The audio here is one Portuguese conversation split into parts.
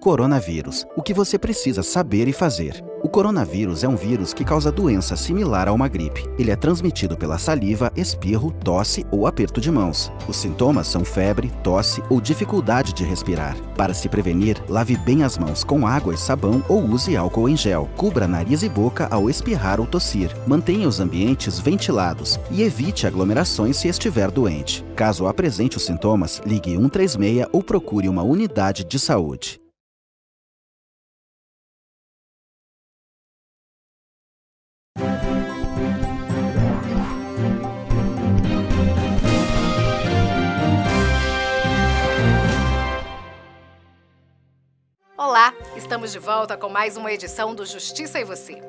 Coronavírus. O que você precisa saber e fazer. O coronavírus é um vírus que causa doença similar a uma gripe. Ele é transmitido pela saliva, espirro, tosse ou aperto de mãos. Os sintomas são febre, tosse ou dificuldade de respirar. Para se prevenir, lave bem as mãos com água e sabão ou use álcool em gel. Cubra nariz e boca ao espirrar ou tossir. Mantenha os ambientes ventilados e evite aglomerações se estiver doente. Caso apresente os sintomas, ligue 136 ou procure uma unidade de saúde. Olá, estamos de volta com mais uma edição do Justiça e Você.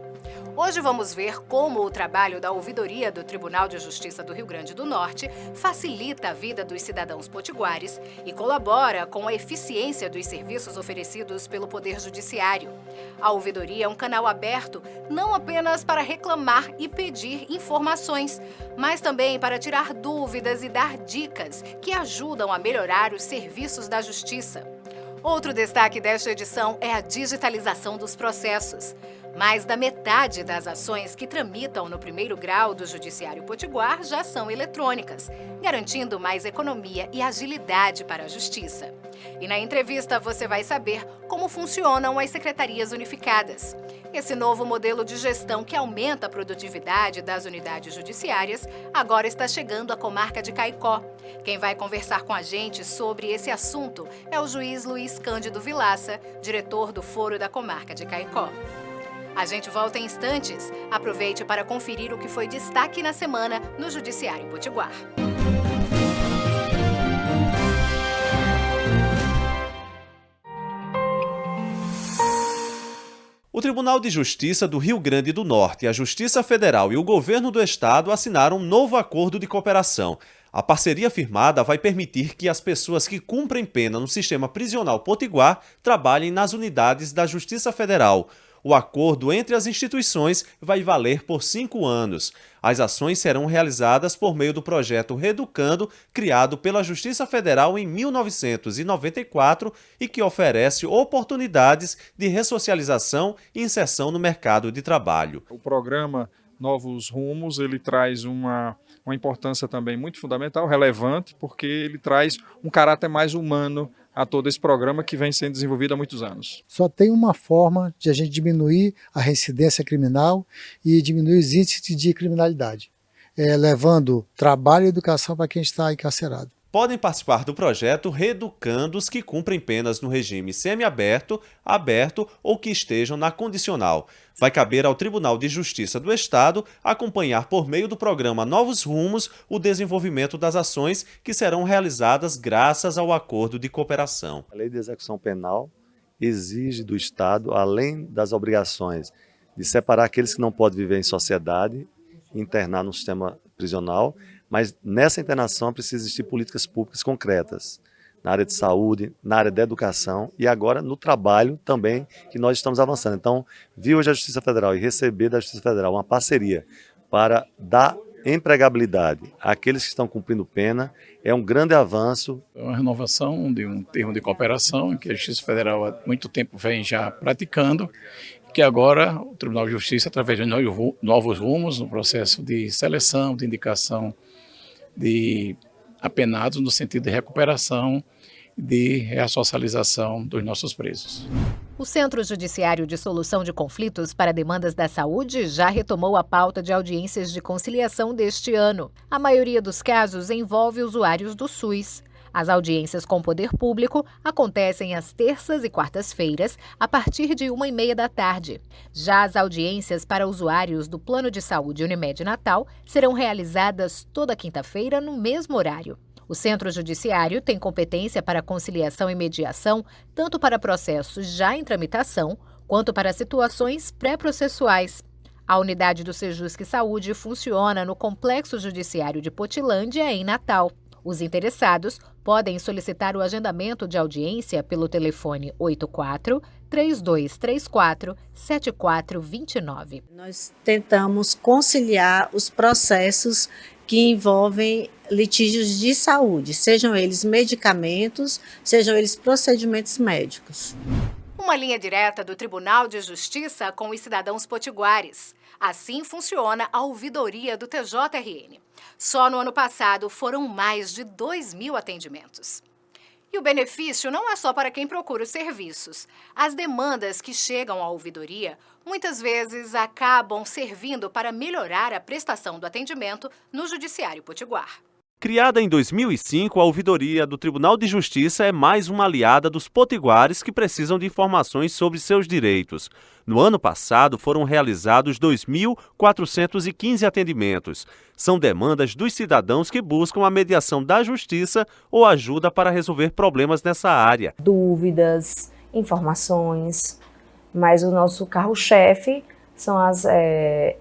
Hoje vamos ver como o trabalho da Ouvidoria do Tribunal de Justiça do Rio Grande do Norte facilita a vida dos cidadãos potiguares e colabora com a eficiência dos serviços oferecidos pelo Poder Judiciário. A Ouvidoria é um canal aberto não apenas para reclamar e pedir informações, mas também para tirar dúvidas e dar dicas que ajudam a melhorar os serviços da Justiça. Outro destaque desta edição é a digitalização dos processos. Mais da metade das ações que tramitam no primeiro grau do Judiciário Potiguar já são eletrônicas, garantindo mais economia e agilidade para a Justiça. E na entrevista você vai saber como funcionam as secretarias unificadas. Esse novo modelo de gestão que aumenta a produtividade das unidades judiciárias agora está chegando à comarca de Caicó. Quem vai conversar com a gente sobre esse assunto é o juiz Luiz Cândido Vilaça, diretor do Foro da Comarca de Caicó. A gente volta em instantes. Aproveite para conferir o que foi destaque na semana no Judiciário Potiguar. O Tribunal de Justiça do Rio Grande do Norte, a Justiça Federal e o Governo do Estado assinaram um novo acordo de cooperação. A parceria firmada vai permitir que as pessoas que cumprem pena no sistema prisional potiguar trabalhem nas unidades da Justiça Federal. O acordo entre as instituições vai valer por 5 anos. As ações serão realizadas por meio do projeto Reeducando, criado pela Justiça Federal em 1994 e que oferece oportunidades de ressocialização e inserção no mercado de trabalho. O programa Novos Rumos, ele traz uma importância também muito fundamental, relevante, porque ele traz um caráter mais humano a todo esse programa que vem sendo desenvolvido há muitos anos. Só tem uma forma de a gente diminuir a reincidência criminal e diminuir os índices de criminalidade, levando trabalho e educação para quem está encarcerado. Podem participar do projeto Reeducando os que cumprem penas no regime semiaberto, aberto ou que estejam na condicional. Vai caber ao Tribunal de Justiça do Estado acompanhar por meio do programa Novos Rumos o desenvolvimento das ações que serão realizadas graças ao acordo de cooperação. A Lei de Execução Penal exige do Estado, além das obrigações de separar aqueles que não podem viver em sociedade, internar no sistema prisional, mas nessa internação precisa existir políticas públicas concretas, na área de saúde, na área da educação e agora no trabalho também, que nós estamos avançando. Então, vi hoje a Justiça Federal e receber da Justiça Federal uma parceria para dar empregabilidade àqueles que estão cumprindo pena é um grande avanço. É uma renovação de um termo de cooperação que a Justiça Federal há muito tempo vem já praticando, que agora o Tribunal de Justiça, através de novos rumos no processo de seleção, de indicação de apenados no sentido de recuperação e de ressocialização dos nossos presos. O Centro Judiciário de Solução de Conflitos para Demandas da Saúde já retomou a pauta de audiências de conciliação deste ano. A maioria dos casos envolve usuários do SUS. As audiências com o poder público acontecem às terças e quartas-feiras, a partir de 13h30 da tarde. Já as audiências para usuários do Plano de Saúde Unimed Natal serão realizadas toda quinta-feira no mesmo horário. O Centro Judiciário tem competência para conciliação e mediação, tanto para processos já em tramitação, quanto para situações pré-processuais. A unidade do Sejusc Saúde funciona no Complexo Judiciário de Potilândia, em Natal. Os interessados podem solicitar o agendamento de audiência pelo telefone 84-3234-7429. Nós tentamos conciliar os processos que envolvem litígios de saúde, sejam eles medicamentos, sejam eles procedimentos médicos. Uma linha direta do Tribunal de Justiça com os cidadãos potiguares. Assim funciona a ouvidoria do TJRN. Só no ano passado foram mais de 2.000 atendimentos. E o benefício não é só para quem procura os serviços. As demandas que chegam à ouvidoria muitas vezes acabam servindo para melhorar a prestação do atendimento no Judiciário Potiguar. Criada em 2005, a ouvidoria do Tribunal de Justiça é mais uma aliada dos potiguares que precisam de informações sobre seus direitos. No ano passado, foram realizados 2.415 atendimentos. São demandas dos cidadãos que buscam a mediação da justiça ou ajuda para resolver problemas nessa área. Dúvidas, informações, mas o nosso carro-chefe são até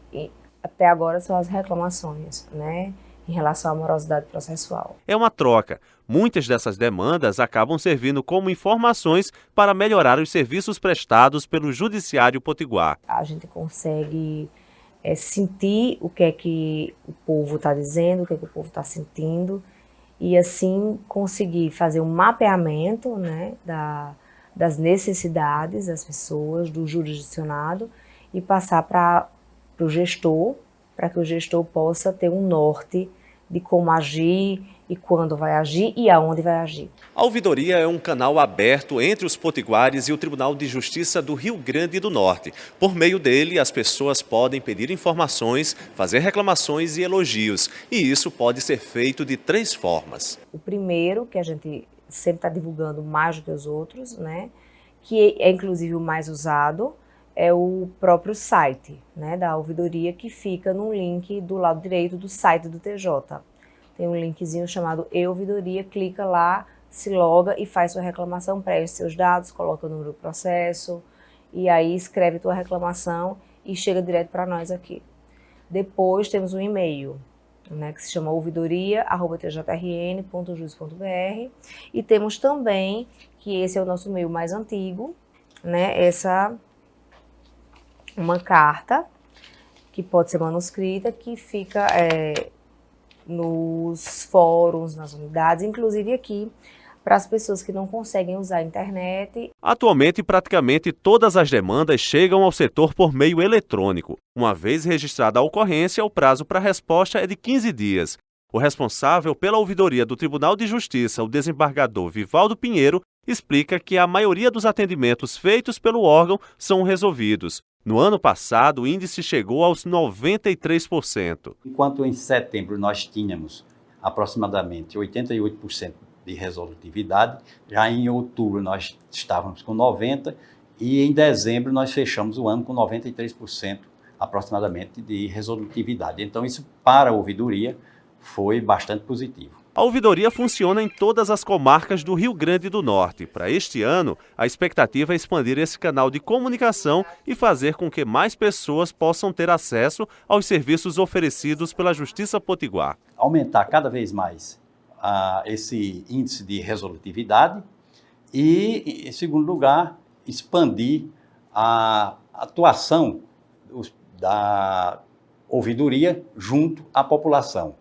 agora são as reclamações, né? Em relação à morosidade processual. É uma troca. Muitas dessas demandas acabam servindo como informações para melhorar os serviços prestados pelo Judiciário Potiguar. A gente consegue sentir o que é que o povo está dizendo, o que é que o povo está sentindo, e assim conseguir fazer um mapeamento, né, das necessidades das pessoas, do jurisdicionado, e passar para o gestor, para que o gestor possa ter um norte de como agir e quando vai agir e aonde vai agir. A ouvidoria é um canal aberto entre os potiguares e o Tribunal de Justiça do Rio Grande do Norte. Por meio dele, as pessoas podem pedir informações, fazer reclamações e elogios. E isso pode ser feito de 3 formas. O primeiro, que a gente sempre está divulgando mais do que os outros, né, que é inclusive o mais usado, é o próprio site, né, da ouvidoria, que fica no link do lado direito do site do TJ. Tem um linkzinho chamado E-Ouvidoria, clica lá, se loga e faz sua reclamação, preenche seus dados, coloca o número do processo e aí escreve tua reclamação e chega direto para nós aqui. Depois temos um e-mail, né, que se chama ouvidoria@tjrn.jus.br, e temos também, que esse é o nosso e-mail mais antigo, né, uma carta, que pode ser manuscrita, que fica nos fóruns, nas unidades, inclusive aqui, para as pessoas que não conseguem usar a internet. Atualmente, praticamente todas as demandas chegam ao setor por meio eletrônico. Uma vez registrada a ocorrência, o prazo para resposta é de 15 dias. O responsável pela ouvidoria do Tribunal de Justiça, o desembargador Vivaldo Pinheiro, explica que a maioria dos atendimentos feitos pelo órgão são resolvidos. No ano passado, o índice chegou aos 93%. Enquanto em setembro nós tínhamos aproximadamente 88% de resolutividade, já em outubro nós estávamos com 90% e em dezembro nós fechamos o ano com 93% aproximadamente de resolutividade. Então isso, para a ouvidoria, foi bastante positivo. A ouvidoria funciona em todas as comarcas do Rio Grande do Norte. Para este ano, a expectativa é expandir esse canal de comunicação e fazer com que mais pessoas possam ter acesso aos serviços oferecidos pela Justiça Potiguar. Aumentar cada vez mais esse índice de resolutividade e, em segundo lugar, expandir a atuação da ouvidoria junto à população.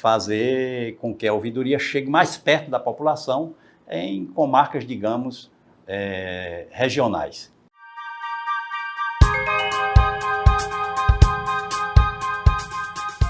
Fazer com que a ouvidoria chegue mais perto da população em comarcas, digamos, regionais.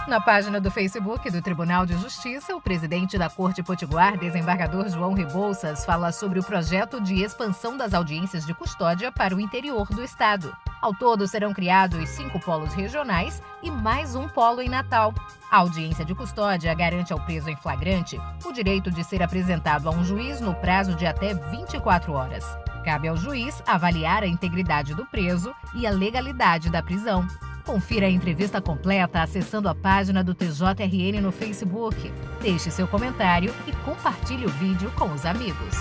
Na página do Facebook do Tribunal de Justiça, o presidente da Corte Potiguar, desembargador João Rebouças, fala sobre o projeto de expansão das audiências de custódia para o interior do estado. Ao todo, serão criados 5 polos regionais e mais um polo em Natal. A audiência de custódia garante ao preso em flagrante o direito de ser apresentado a um juiz no prazo de até 24 horas. Cabe ao juiz avaliar a integridade do preso e a legalidade da prisão. Confira a entrevista completa acessando a página do TJRN no Facebook. Deixe seu comentário e compartilhe o vídeo com os amigos.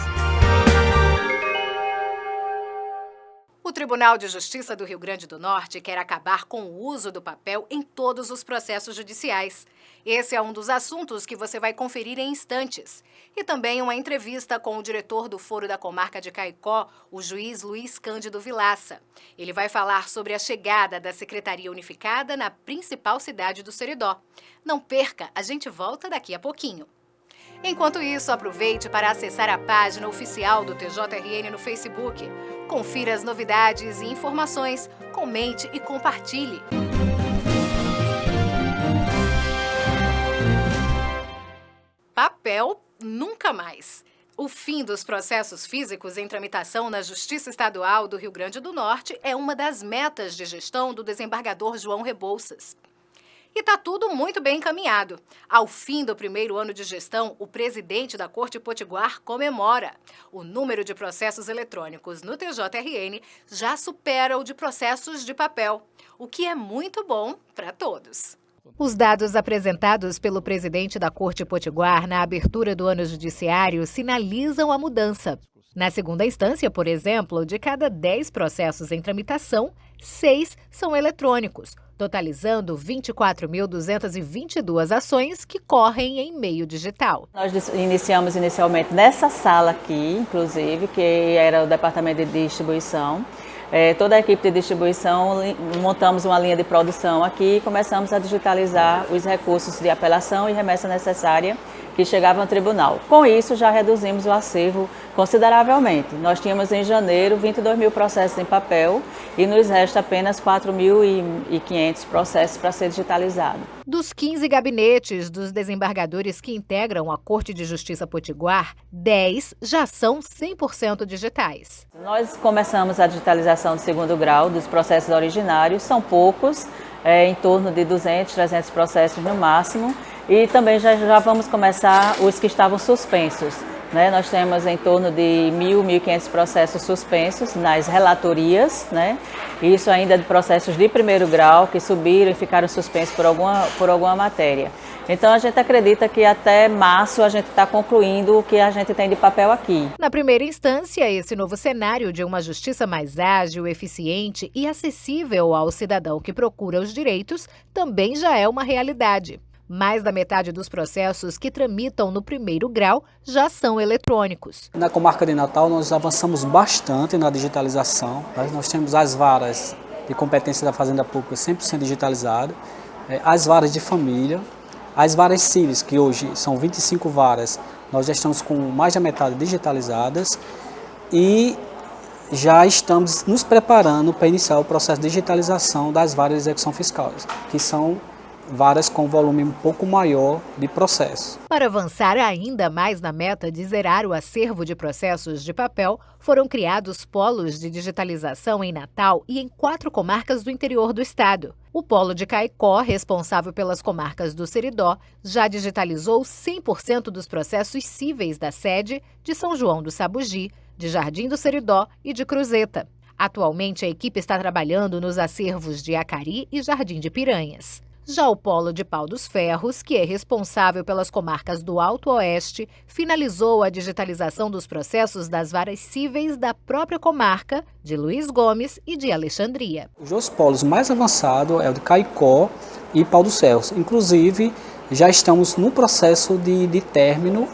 O Tribunal de Justiça do Rio Grande do Norte quer acabar com o uso do papel em todos os processos judiciais. Esse é um dos assuntos que você vai conferir em instantes. E também uma entrevista com o diretor do Foro da Comarca de Caicó, o juiz Luiz Cândido Vilaça. Ele vai falar sobre a chegada da Secretaria Unificada na principal cidade do Seridó. Não perca, a gente volta daqui a pouquinho. Enquanto isso, aproveite para acessar a página oficial do TJRN no Facebook. Confira as novidades e informações, comente e compartilhe. Papel nunca mais. O fim dos processos físicos em tramitação na Justiça Estadual do Rio Grande do Norte é uma das metas de gestão do desembargador João Rebouças. E está tudo muito bem encaminhado. Ao fim do primeiro ano de gestão, o presidente da Corte Potiguar comemora. O número de processos eletrônicos no TJRN já supera o de processos de papel, o que é muito bom para todos. Os dados apresentados pelo presidente da Corte Potiguar na abertura do ano judiciário sinalizam a mudança. Na segunda instância, por exemplo, de cada 10 processos em tramitação, 6 são eletrônicos, totalizando 24.222 ações que correm em meio digital. Nós iniciamos inicialmente nessa sala aqui, inclusive, que era o departamento de distribuição. Toda a equipe de distribuição, montamos uma linha de produção aqui e começamos a digitalizar os recursos de apelação e remessa necessária que chegavam ao tribunal. Com isso, já reduzimos o acervo consideravelmente. Nós tínhamos em janeiro 22 mil processos em papel e nos resta apenas 4.500 processos para ser digitalizado. Dos 15 gabinetes dos desembargadores que integram a Corte de Justiça Potiguar, 10 já são 100% digitais. Nós começamos a digitalização do segundo grau dos processos originários, são poucos, em torno de 200, 300 processos no máximo, e também já vamos começar os que estavam suspensos. Nós temos em torno de 1.500 processos suspensos nas relatorias, isso ainda de processos de primeiro grau que subiram e ficaram suspensos por alguma matéria. Então a gente acredita que até março a gente está concluindo o que a gente tem de papel aqui. Na primeira instância, esse novo cenário de uma justiça mais ágil, eficiente e acessível ao cidadão que procura os direitos também já é uma realidade. Mais da metade dos processos que tramitam no primeiro grau já são eletrônicos. Na comarca de Natal, nós avançamos bastante na digitalização. Nós temos as varas de competência da Fazenda Pública 100% digitalizadas, as varas de família, as varas cíveis, que hoje são 25 varas, nós já estamos com mais da metade digitalizadas e já estamos nos preparando para iniciar o processo de digitalização das varas de execução fiscal, que são varas com volume um pouco maior de processos. Para avançar ainda mais na meta de zerar o acervo de processos de papel, foram criados polos de digitalização em Natal e em 4 comarcas do interior do estado. O polo de Caicó, responsável pelas comarcas do Seridó, já digitalizou 100% dos processos cíveis da sede de São João do Sabugi, de Jardim do Seridó e de Cruzeta. Atualmente, a equipe está trabalhando nos acervos de Acari e Jardim de Piranhas. Já o polo de Pau dos Ferros, que é responsável pelas comarcas do Alto Oeste, finalizou a digitalização dos processos das varas cíveis da própria comarca, de Luiz Gomes e de Alexandria. Os 2 polos mais avançados é o de Caicó e Pau dos Ferros. Inclusive, já estamos no processo de término,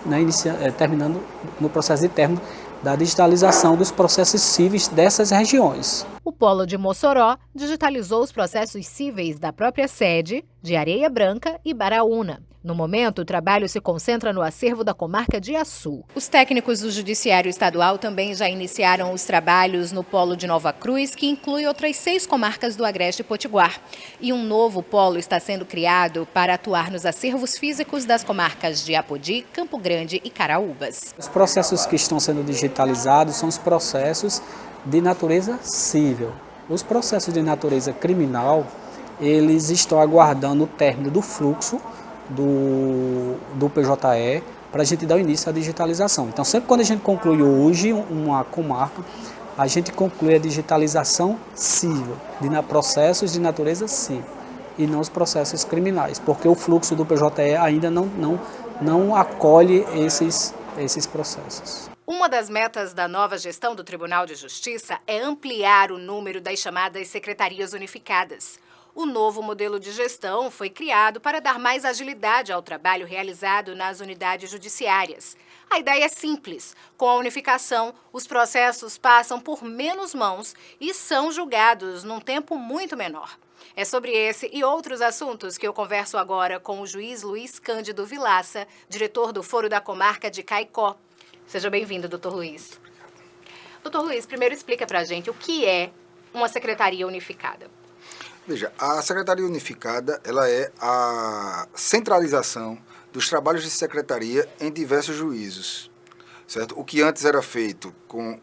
terminando no processo de término da digitalização dos processos cíveis dessas regiões. O polo de Mossoró digitalizou os processos cíveis da própria sede, de Areia Branca e Baraúna. No momento, o trabalho se concentra no acervo da comarca de Açu. Os técnicos do Judiciário Estadual também já iniciaram os trabalhos no polo de Nova Cruz, que inclui outras 6 comarcas do Agreste Potiguar. E um novo polo está sendo criado para atuar nos acervos físicos das comarcas de Apodi, Campo Grande e Caraúbas. Os processos que estão sendo digitalizados são os processos de natureza civil. Os processos de natureza criminal, eles estão aguardando o término do fluxo do PJE para a gente dar o início à digitalização. Então, sempre quando a gente conclui hoje uma comarca, a gente conclui a digitalização civil, de processos de natureza civil, e não os processos criminais, porque o fluxo do PJE ainda não acolhe esses processos. Uma das metas da nova gestão do Tribunal de Justiça é ampliar o número das chamadas secretarias unificadas. O novo modelo de gestão foi criado para dar mais agilidade ao trabalho realizado nas unidades judiciárias. A ideia é simples. Com a unificação, os processos passam por menos mãos e são julgados num tempo muito menor. É sobre esse e outros assuntos que eu converso agora com o juiz Luiz Cândido Vilaça, diretor do Foro da Comarca de Caicó. Seja bem-vindo, doutor Luiz. Doutor Luiz, primeiro explica pra gente o que é uma secretaria unificada. Veja, a Secretaria Unificada ela é a centralização dos trabalhos de secretaria em diversos juízos, certo? O que antes era feito com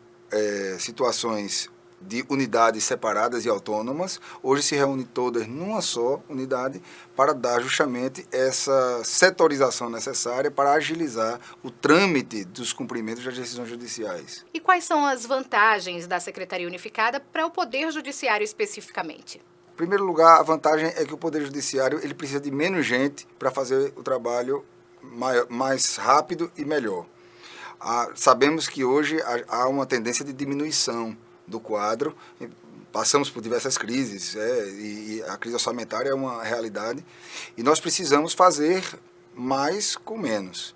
situações de unidades separadas e autônomas, hoje se reúne todas numa só unidade para dar justamente essa setorização necessária para agilizar o trâmite dos cumprimentos das decisões judiciais. E quais são as vantagens da Secretaria Unificada para o Poder Judiciário especificamente? Em primeiro lugar, a vantagem é que o Poder Judiciário ele precisa de menos gente para fazer o trabalho mais rápido e melhor. Sabemos que hoje há uma tendência de diminuição do quadro, passamos por diversas crises, e a crise orçamentária é uma realidade, e nós precisamos fazer mais com menos.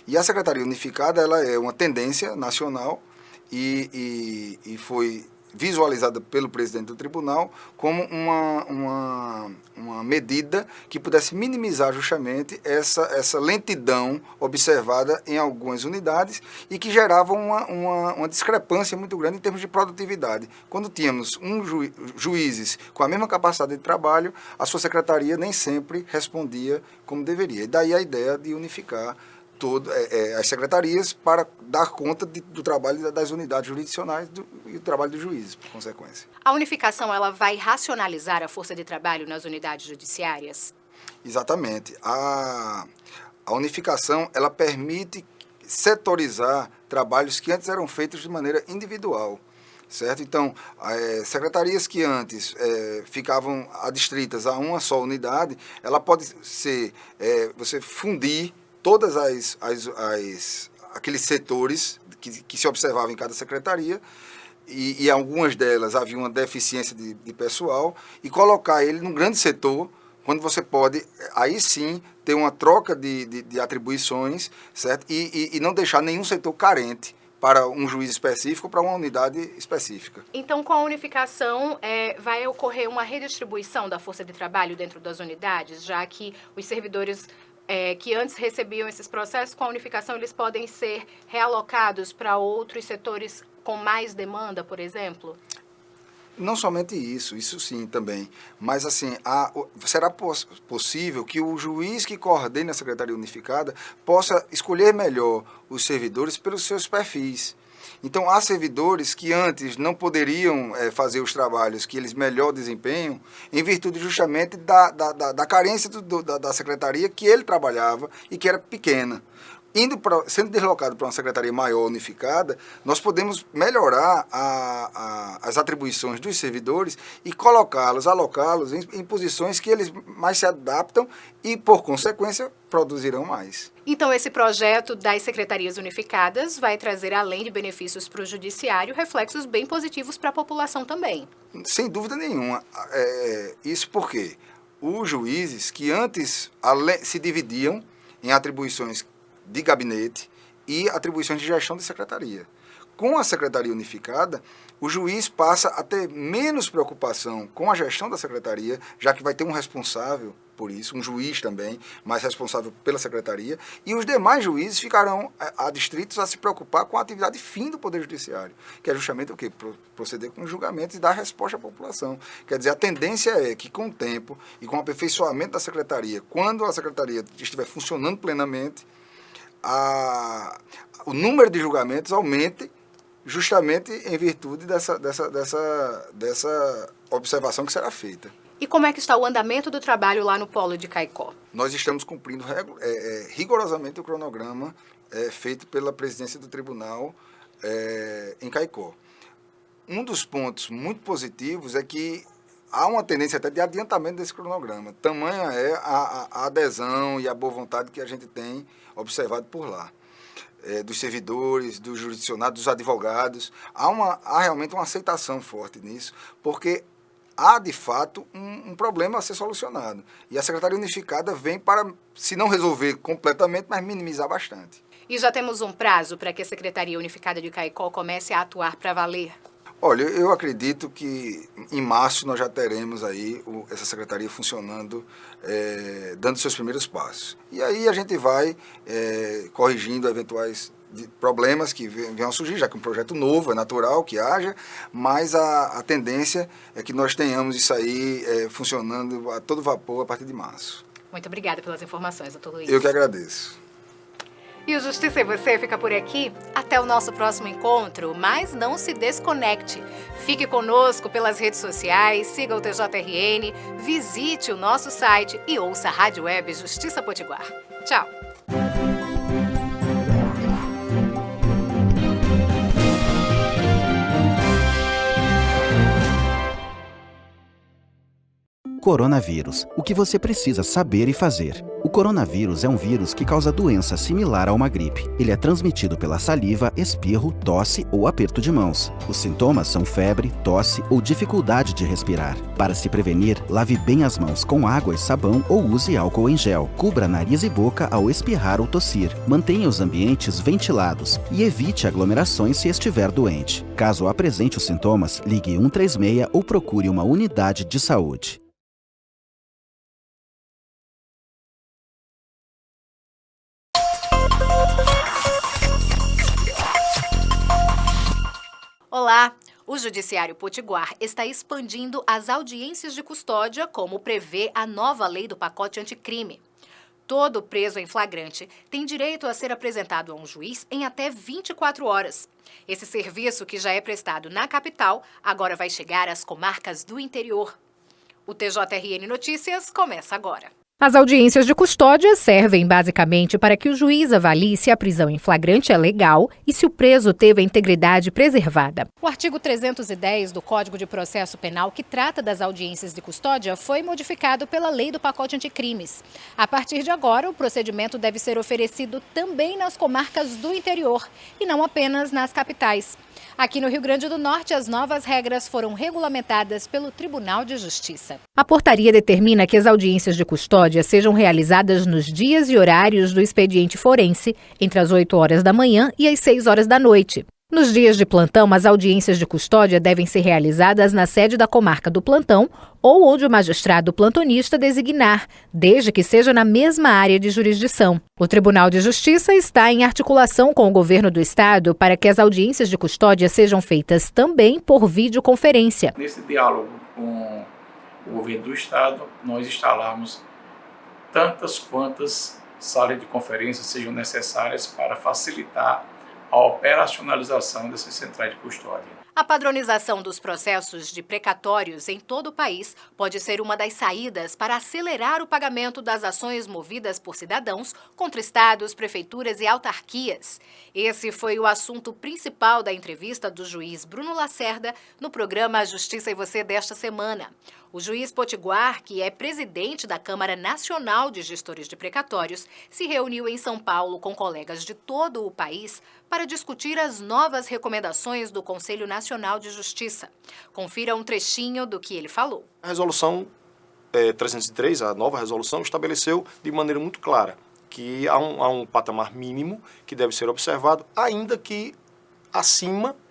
E a Secretaria Unificada ela é uma tendência nacional e foi visualizada pelo presidente do tribunal como uma medida que pudesse minimizar justamente essa lentidão observada em algumas unidades e que gerava uma discrepância muito grande em termos de produtividade. Quando tínhamos juízes com a mesma capacidade de trabalho, a sua secretaria nem sempre respondia como deveria. E daí a ideia de unificar as secretarias para dar conta do trabalho das unidades jurisdicionais e do trabalho dos juízes, por consequência. A unificação ela vai racionalizar a força de trabalho nas unidades judiciárias? Exatamente. A unificação ela permite setorizar trabalhos que antes eram feitos de maneira individual. Certo? Então, secretarias que antes ficavam adstritas a uma só unidade, ela pode ser, você fundir todas aqueles setores que se observavam em cada secretaria, e algumas delas havia uma deficiência de pessoal, e colocar ele num grande setor, quando você pode, aí sim, ter uma troca de atribuições, certo? E não deixar nenhum setor carente para um juiz específico ou para uma unidade específica. Então, com a unificação, vai ocorrer uma redistribuição da força de trabalho dentro das unidades, já que os servidores que antes recebiam esses processos, com a unificação eles podem ser realocados para outros setores com mais demanda, por exemplo? Não somente isso sim também, mas assim, será possível que o juiz que coordene a Secretaria Unificada possa escolher melhor os servidores pelos seus perfis. Então, há servidores que antes não poderiam fazer os trabalhos que eles melhor desempenham, em virtude justamente da carência da secretaria que ele trabalhava e que era pequena. Sendo deslocado para uma secretaria maior, unificada, nós podemos melhorar as atribuições dos servidores e alocá-los em posições que eles mais se adaptam e, por consequência, produzirão mais. Então, esse projeto das secretarias unificadas vai trazer, além de benefícios para o judiciário, reflexos bem positivos para a população também. Sem dúvida nenhuma. Isso porque os juízes que antes se dividiam em atribuições de gabinete e atribuições de gestão de secretaria. Com a Secretaria Unificada, o juiz passa a ter menos preocupação com a gestão da secretaria, já que vai ter um responsável por isso, um juiz também, mais responsável pela secretaria, e os demais juízes ficarão adstritos a se preocupar com a atividade fim do Poder Judiciário, que é justamente o quê? Proceder com julgamentos e dar resposta à população. Quer dizer, a tendência é que com o tempo e com o aperfeiçoamento da secretaria, quando a secretaria estiver funcionando plenamente, o número de julgamentos aumente justamente em virtude dessa observação que será feita. E como é que está o andamento do trabalho lá no Polo de Caicó? Nós estamos cumprindo rigorosamente o cronograma feito pela presidência do tribunal em Caicó. Um dos pontos muito positivos é que há uma tendência até de adiantamento desse cronograma. Tamanha é a adesão e a boa vontade que a gente tem observado por lá. Dos servidores, dos jurisdicionados, dos advogados. Há realmente uma aceitação forte nisso, porque há, de fato, um problema a ser solucionado. E a Secretaria Unificada vem para, se não resolver completamente, mas minimizar bastante. E já temos um prazo para que a Secretaria Unificada de Caicó comece a atuar para valer? Olha, eu acredito que em março nós já teremos aí essa secretaria funcionando, dando seus primeiros passos. E aí a gente vai corrigindo eventuais problemas que venham a surgir, já que é um projeto novo, é natural que haja, mas a tendência é que nós tenhamos isso aí funcionando a todo vapor a partir de março. Muito obrigada pelas informações, doutor Luiz. Eu que agradeço. E o Justiça e Você fica por aqui. Até o nosso próximo encontro, mas não se desconecte. Fique conosco pelas redes sociais, siga o TJRN, visite o nosso site e ouça a Rádio Web Justiça Potiguar. Tchau! Coronavírus. O que você precisa saber e fazer. O coronavírus é um vírus que causa doença similar a uma gripe. Ele é transmitido pela saliva, espirro, tosse ou aperto de mãos. Os sintomas são febre, tosse ou dificuldade de respirar. Para se prevenir, lave bem as mãos com água e sabão ou use álcool em gel. Cubra nariz e boca ao espirrar ou tossir. Mantenha os ambientes ventilados e evite aglomerações se estiver doente. Caso apresente os sintomas, ligue 136 ou procure uma unidade de saúde. Olá! O Judiciário Potiguar está expandindo as audiências de custódia, como prevê a nova lei do pacote anticrime. Todo preso em flagrante tem direito a ser apresentado a um juiz em até 24 horas. Esse serviço, que já é prestado na capital, agora vai chegar às comarcas do interior. O TJRN Notícias começa agora. As audiências de custódia servem basicamente para que o juiz avalie se a prisão em flagrante é legal e se o preso teve a integridade preservada. O artigo 310 do Código de Processo Penal, que trata das audiências de custódia, foi modificado pela Lei do Pacote Anticrimes. A partir de agora, o procedimento deve ser oferecido também nas comarcas do interior e não apenas nas capitais. Aqui no Rio Grande do Norte, as novas regras foram regulamentadas pelo Tribunal de Justiça. A portaria determina que as audiências de custódia sejam realizadas nos dias e horários do expediente forense, entre as 8 horas da manhã e as 6 horas da noite. Nos dias de plantão, as audiências de custódia devem ser realizadas na sede da comarca do plantão ou onde o magistrado plantonista designar, desde que seja na mesma área de jurisdição. O Tribunal de Justiça está em articulação com o governo do estado para que as audiências de custódia sejam feitas também por videoconferência. Nesse diálogo com o governo do estado, nós instalamos tantas quantas salas de conferência sejam necessárias para facilitar a operacionalização dessas centrais de custódia. A padronização dos processos de precatórios em todo o país pode ser uma das saídas para acelerar o pagamento das ações movidas por cidadãos contra estados, prefeituras e autarquias. Esse foi o assunto principal da entrevista do juiz Bruno Lacerda no programa Justiça e Você desta semana. O juiz Potiguar, que é presidente da Câmara Nacional de Gestores de Precatórios, se reuniu em São Paulo com colegas de todo o país para discutir as novas recomendações do Conselho Nacional de Justiça. Confira um trechinho do que ele falou. A resolução 303, a nova resolução, estabeleceu de maneira muito clara que há um patamar mínimo que deve ser observado, ainda que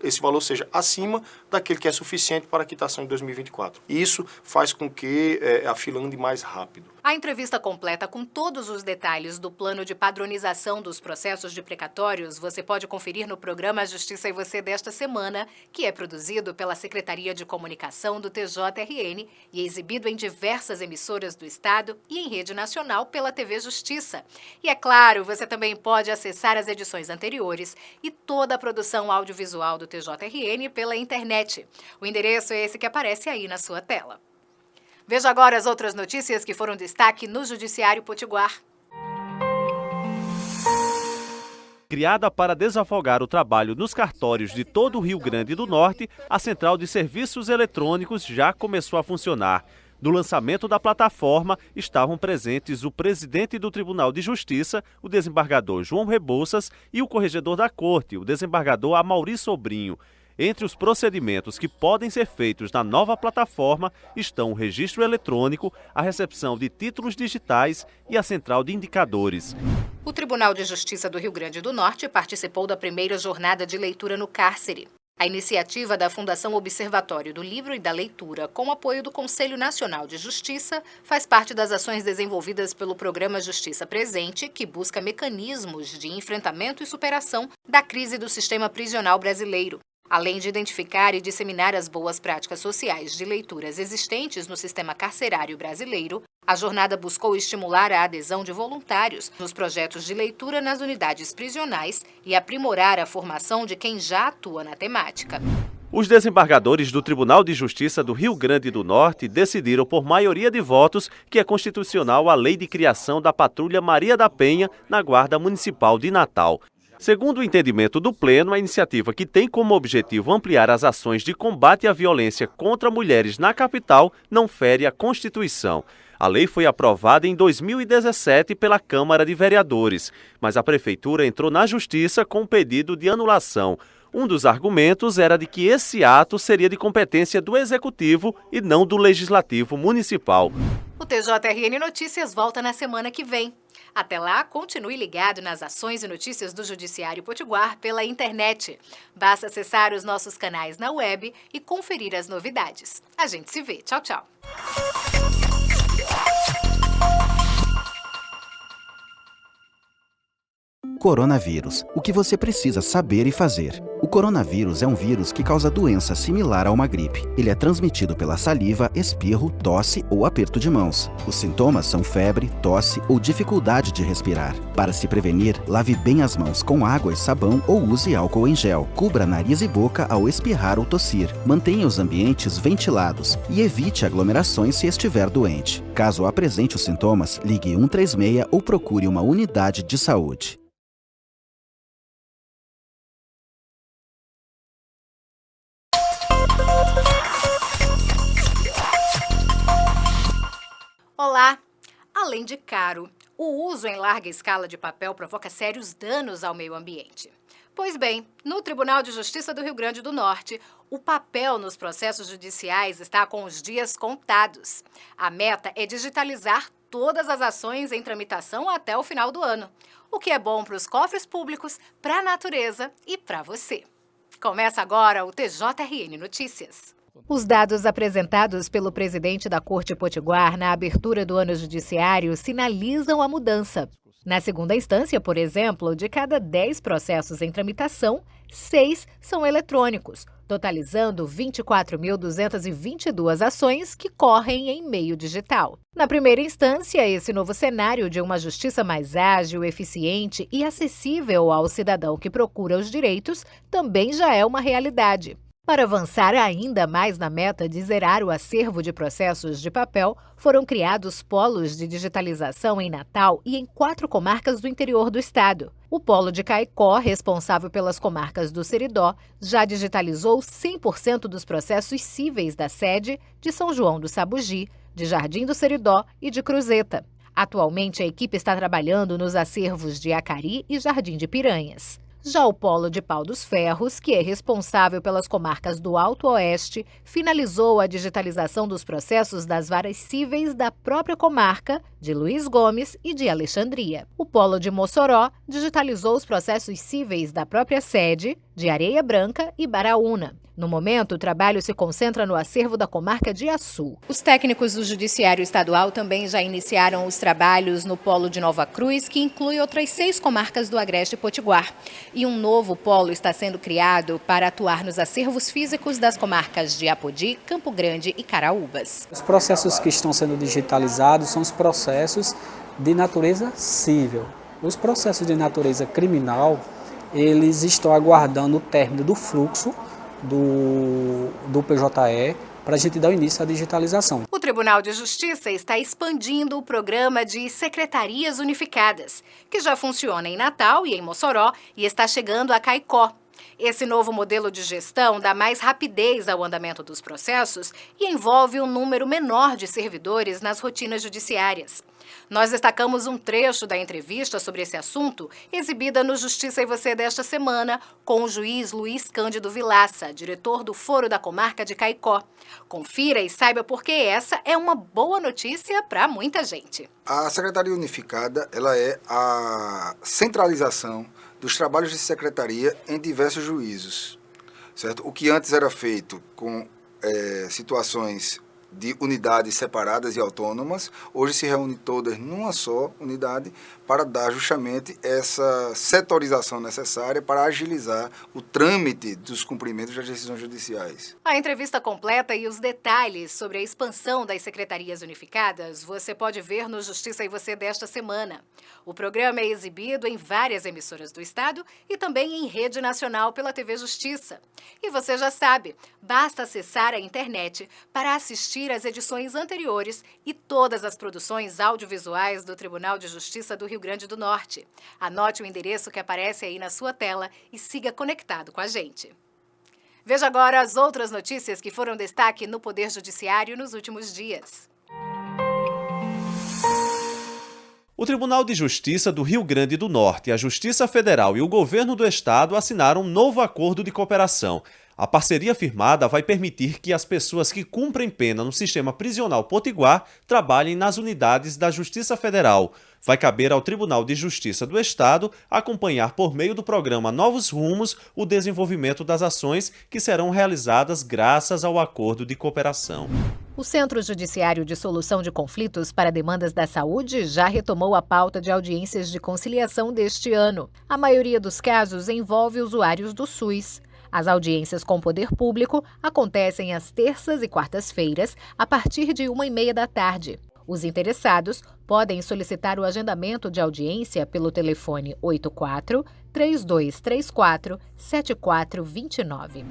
esse valor seja acima daquele que é suficiente para a quitação de 2024. Isso faz com que a fila ande mais rápido. A entrevista completa com todos os detalhes do plano de padronização dos processos de precatórios você pode conferir no programa Justiça e Você desta semana, que é produzido pela Secretaria de Comunicação do TJRN e exibido em diversas emissoras do estado e em rede nacional pela TV Justiça. E é claro, você também pode acessar as edições anteriores e toda a produção audiovisual do TJRN pela internet. O endereço é esse que aparece aí na sua tela. Veja agora as outras notícias que foram destaque no Judiciário Potiguar. Criada para desafogar o trabalho nos cartórios de todo o Rio Grande do Norte, a Central de Serviços Eletrônicos já começou a funcionar. No lançamento da plataforma, estavam presentes o presidente do Tribunal de Justiça, o desembargador João Rebouças, e o corregedor da Corte, o desembargador Amaury Sobrinho. Entre os procedimentos que podem ser feitos na nova plataforma estão o registro eletrônico, a recepção de títulos digitais e a central de indicadores. O Tribunal de Justiça do Rio Grande do Norte participou da primeira jornada de leitura no cárcere. A iniciativa da Fundação Observatório do Livro e da Leitura, com apoio do Conselho Nacional de Justiça, faz parte das ações desenvolvidas pelo Programa Justiça Presente, que busca mecanismos de enfrentamento e superação da crise do sistema prisional brasileiro. Além de identificar e disseminar as boas práticas sociais de leituras existentes no sistema carcerário brasileiro, a jornada buscou estimular a adesão de voluntários nos projetos de leitura nas unidades prisionais e aprimorar a formação de quem já atua na temática. Os desembargadores do Tribunal de Justiça do Rio Grande do Norte decidiram por maioria de votos que é constitucional a lei de criação da Patrulha Maria da Penha na Guarda Municipal de Natal. Segundo o entendimento do Pleno, a iniciativa, que tem como objetivo ampliar as ações de combate à violência contra mulheres na capital, não fere a Constituição. A lei foi aprovada em 2017 pela Câmara de Vereadores, mas a Prefeitura entrou na Justiça com pedido de anulação. Um dos argumentos era de que esse ato seria de competência do Executivo e não do Legislativo Municipal. O TJRN Notícias volta na semana que vem. Até lá, continue ligado nas ações e notícias do Judiciário Potiguar pela internet. Basta acessar os nossos canais na web e conferir as novidades. A gente se vê. Tchau, tchau. Coronavírus. O que você precisa saber e fazer. O coronavírus é um vírus que causa doença similar a uma gripe. Ele é transmitido pela saliva, espirro, tosse ou aperto de mãos. Os sintomas são febre, tosse ou dificuldade de respirar. Para se prevenir, lave bem as mãos com água e sabão ou use álcool em gel. Cubra nariz e boca ao espirrar ou tossir. Mantenha os ambientes ventilados e evite aglomerações se estiver doente. Caso apresente os sintomas, ligue 136 ou procure uma unidade de saúde. Olá! Além de caro, o uso em larga escala de papel provoca sérios danos ao meio ambiente. Pois bem, no Tribunal de Justiça do Rio Grande do Norte, o papel nos processos judiciais está com os dias contados. A meta é digitalizar todas as ações em tramitação até o final do ano, o que é bom para os cofres públicos, para a natureza e para você. Começa agora o TJRN Notícias. Os dados apresentados pelo presidente da Corte Potiguar na abertura do ano judiciário sinalizam a mudança. Na segunda instância, por exemplo, de cada 10 processos em tramitação, 6 são eletrônicos, totalizando 24.222 ações que correm em meio digital. Na primeira instância, esse novo cenário de uma justiça mais ágil, eficiente e acessível ao cidadão que procura os direitos também já é uma realidade. Para avançar ainda mais na meta de zerar o acervo de processos de papel, foram criados polos de digitalização em Natal e em 4 comarcas do interior do estado. O polo de Caicó, responsável pelas comarcas do Seridó, já digitalizou 100% dos processos cíveis da sede de São João do Sabugi, de Jardim do Seridó e de Cruzeta. Atualmente, a equipe está trabalhando nos acervos de Acari e Jardim de Piranhas. Já o polo de Pau dos Ferros, que é responsável pelas comarcas do Alto Oeste, finalizou a digitalização dos processos das varas cíveis da própria comarca, de Luiz Gomes e de Alexandria. O polo de Mossoró digitalizou os processos cíveis da própria sede, de Areia Branca e Baraúna. No momento, o trabalho se concentra no acervo da comarca de Açu. Os técnicos do Judiciário Estadual também já iniciaram os trabalhos no polo de Nova Cruz, que inclui outras 6 comarcas do Agreste Potiguar. E um novo polo está sendo criado para atuar nos acervos físicos das comarcas de Apodi, Campo Grande e Caraúbas. Os processos que estão sendo digitalizados são os processos de natureza civil. Os processos de natureza criminal, eles estão aguardando o término do fluxo do PJE para a gente dar o início à digitalização. O Tribunal de Justiça está expandindo o programa de Secretarias Unificadas, que já funciona em Natal e em Mossoró e está chegando a Caicó. Esse novo modelo de gestão dá mais rapidez ao andamento dos processos e envolve um número menor de servidores nas rotinas judiciárias. Nós destacamos um trecho da entrevista sobre esse assunto, exibida no Justiça e Você desta semana, com o juiz Luiz Cândido Vilaça, diretor do Foro da Comarca de Caicó. Confira e saiba por que essa é uma boa notícia para muita gente. A Secretaria Unificada, ela é a centralização dos trabalhos de secretaria em diversos juízos. certo? O que antes era feito com situações de unidades separadas e autônomas, hoje se reúne todas numa só unidade para dar justamente essa setorização necessária para agilizar o trâmite dos cumprimentos das decisões judiciais. A entrevista completa e os detalhes sobre a expansão das secretarias unificadas você pode ver no Justiça e Você desta semana. O programa é exibido em várias emissoras do Estado e também em rede nacional pela TV Justiça. E você já sabe, basta acessar a internet para assistir às edições anteriores e todas as produções audiovisuais do Tribunal de Justiça do Rio Grande do Norte. Anote o endereço que aparece aí na sua tela e siga conectado com a gente. Veja agora as outras notícias que foram destaque no Poder Judiciário nos últimos dias. O Tribunal de Justiça do Rio Grande do Norte, a Justiça Federal e o Governo do Estado assinaram um novo acordo de cooperação. A parceria firmada vai permitir que as pessoas que cumprem pena no sistema prisional potiguar trabalhem nas unidades da Justiça Federal. Vai caber ao Tribunal de Justiça do Estado acompanhar por meio do programa Novos Rumos o desenvolvimento das ações que serão realizadas graças ao acordo de cooperação. O Centro Judiciário de Solução de Conflitos para Demandas da Saúde já retomou a pauta de audiências de conciliação deste ano. A maioria dos casos envolve usuários do SUS. As audiências com o poder público acontecem às terças e quartas-feiras, a partir de 1h30 da tarde. Os interessados podem solicitar o agendamento de audiência pelo telefone 84-3234-7429.